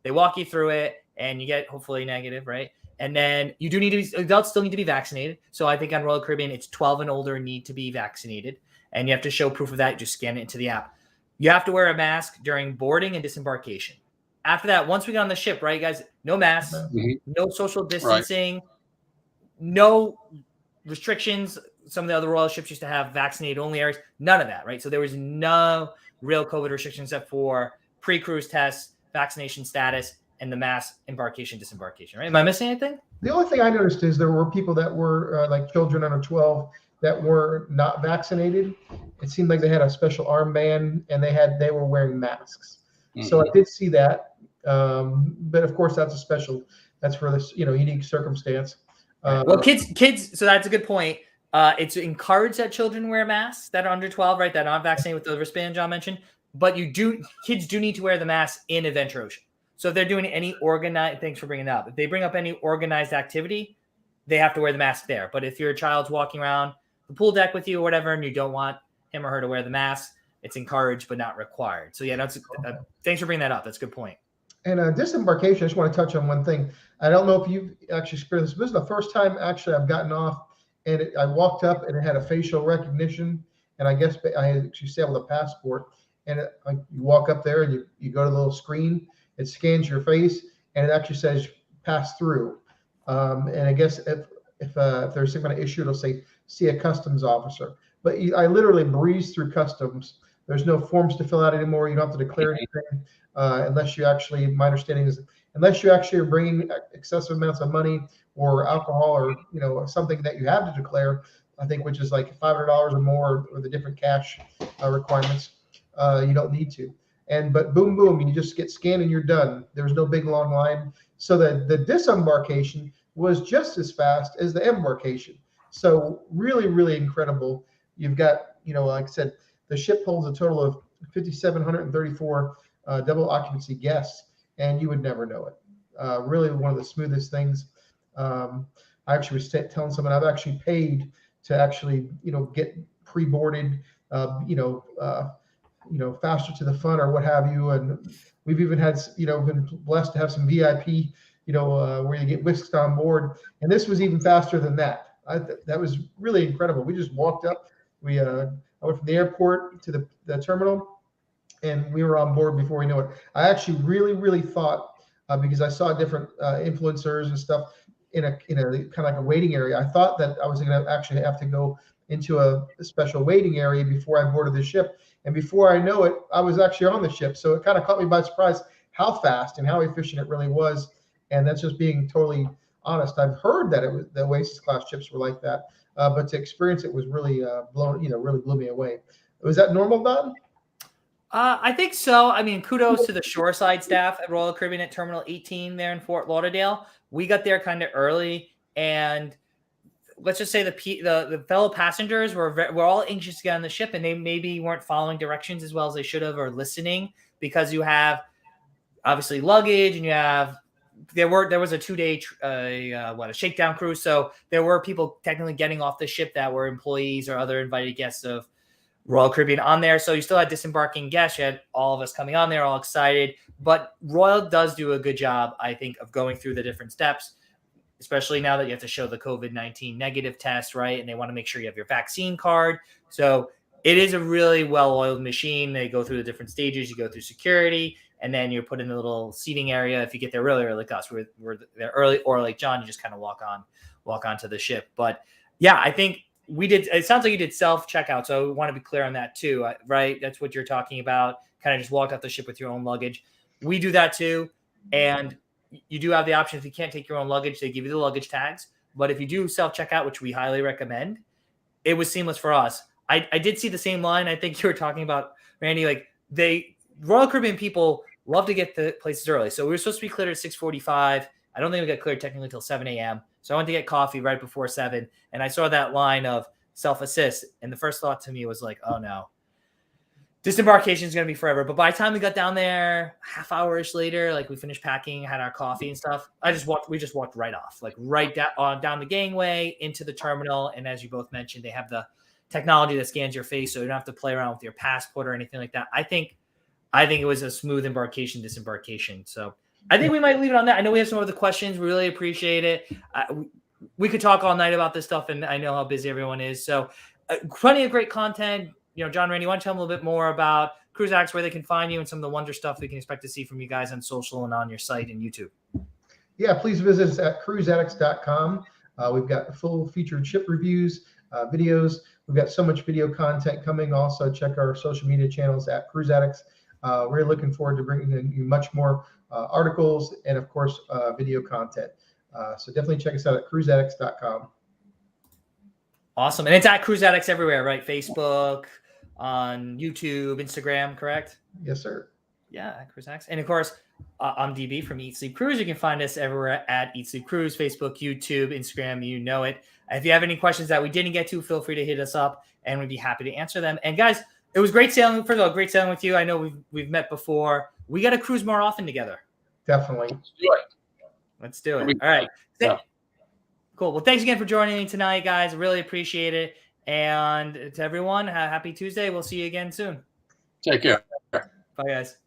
They walk you through it, and you get hopefully negative, right? And then you do need to be, adults still need to be vaccinated. So I think on Royal Caribbean, it's 12 and older need to be vaccinated. And you have to show proof of that. You just scan it into the app. You have to wear a mask during boarding and disembarkation. After that, once we get on the ship, right, guys, no masks, no social distancing, no restrictions. Some of the other royal ships used to have vaccinated only areas. None of that, right? So there was no real COVID restrictions except for pre-cruise tests, vaccination status, and the mass embarkation, disembarkation, right? Am I missing anything? The only thing I noticed is there were people that were like children under 12 that were not vaccinated. It seemed like they had a special armband and they were wearing masks. So I did see that. But of course that's that's for this, unique circumstance. Well, kids. So that's a good point. It's encouraged that children wear masks that are under 12, right? That aren't vaccinated with the wristband John mentioned. But kids do need to wear the mask in Adventure Ocean. So if they're doing any organized, thanks for bringing it up. If they bring up any organized activity, they have to wear the mask there. But if your child's walking around the pool deck with you or whatever, and you don't want him or her to wear the mask, it's encouraged but not required. So yeah, thanks for bringing that up. That's a good point. And disembarkation, I just want to touch on one thing. I don't know if you've actually experienced this. This is the first time actually I've gotten off, and I walked up and it had a facial recognition, and I guess I had actually sailed a passport. And you walk up there and you go to the little screen, it scans your face, and it actually says pass through. And I guess if there's some kind of issue, it'll say see a customs officer. But I literally breezed through customs. There's no forms to fill out anymore. You don't have to declare anything unless you actually, my understanding is, unless you actually are bringing excessive amounts of money or alcohol or something that you have to declare, I think, which is like $500 or more, or the different cash requirements. You don't need to. But boom, boom, you just get scanned and you're done. There's no big long line. So the disembarkation was just as fast as the embarkation. So really, really incredible. You've got, like I said, the ship holds a total of 5,734 double occupancy guests, and you would never know it. Really one of the smoothest things. I actually was telling someone I've actually paid to actually, get pre-boarded, faster to the front or what have you. And we've even had, been blessed to have some VIP, where you get whisked on board. And this was even faster than that. That was really incredible. We just walked up. I went from the airport to the terminal, and we were on board before we know it. I actually really, really thought, because I saw different influencers and stuff in a kind of like a waiting area, I thought that I was going to actually have to go into a special waiting area before I boarded the ship. And before I know it, I was actually on the ship. So it kind of caught me by surprise how fast and how efficient it really was. And that's just being totally honest. I've heard that the Oasis class ships were like that, but to experience it was really really blew me away. Was that normal, Don? I think so. I mean, kudos to the shoreside staff at Royal Caribbean at Terminal 18 there in Fort Lauderdale. We got there kind of early, and let's just say the fellow passengers were all anxious to get on the ship, and they maybe weren't following directions as well as they should have, or listening, because you have obviously luggage, and there was a 2-day a shakedown cruise, so there were people technically getting off the ship that were employees or other invited guests of Royal Caribbean on there. So you still had disembarking guests. You had all of us coming on there, all excited. But Royal does do a good job, I think, of going through the different steps, especially now that you have to show the COVID-19 negative test, right? And they want to make sure you have your vaccine card. So it is a really well-oiled machine. They go through the different stages. You go through security, and then you're put in the little seating area. If you get there really early, like us, we're there early, or like John, you just kind of walk onto the ship. But yeah, I think we did. It sounds like you did self-checkout. So we want to be clear on that too, right? That's what you're talking about. Kind of just walk off the ship with your own luggage. We do that too. And you do have the option, if you can't take your own luggage, they give you the luggage tags. But if you do self-checkout, which we highly recommend, it was seamless for us. I did see the same line I think you were talking about, Randy. Like, Royal Caribbean people love to get to places early. So we were supposed to be cleared at 6:45. I don't think we got cleared technically until 7 a.m. So I went to get coffee right before 7, and I saw that line of self-assist. And the first thought to me was like, oh no, disembarkation is going to be forever. But by the time we got down there, half hour-ish later, like we finished packing, had our coffee and stuff, we just walked right off, like right down the gangway into the terminal. And as you both mentioned, they have the technology that scans your face, so you don't have to play around with your passport or anything like that. I think it was a smooth embarkation, disembarkation. So I think we might leave it on that. I know we have some other questions. We really appreciate it. We could talk all night about this stuff, and I know how busy everyone is. So plenty of great content. John, Randy, why don't you tell them a little bit more about Cruise Addicts, where they can find you, and some of the wonder stuff we can expect to see from you guys on social and on your site and YouTube? Yeah, please visit us at cruiseaddicts.com. We've got full featured ship reviews, videos. We've got so much video content coming. Also, check our social media channels at Cruise Addicts. We're looking forward to bringing you much more articles and, of course, video content. So definitely check us out at cruiseaddicts.com. Awesome. And it's at Cruise Addicts everywhere, right? Facebook, on YouTube, Instagram, correct? Yes, sir. Yeah, at Cruise Addicts. And of course, I'm DB from Eat Sleep Cruise. You can find us everywhere at Eat Sleep Cruise, Facebook, YouTube, Instagram, you know it. If you have any questions that we didn't get to, feel free to hit us up and we'd be happy to answer them. And guys, it was great sailing. First of all, great sailing with you. I know we've met before. We got to cruise more often together. Definitely. Let's do it. All right. Yeah. Cool. Well, thanks again for joining me tonight, guys. Really appreciate it. And to everyone, happy Tuesday. We'll see you again soon. Take care. Bye, guys.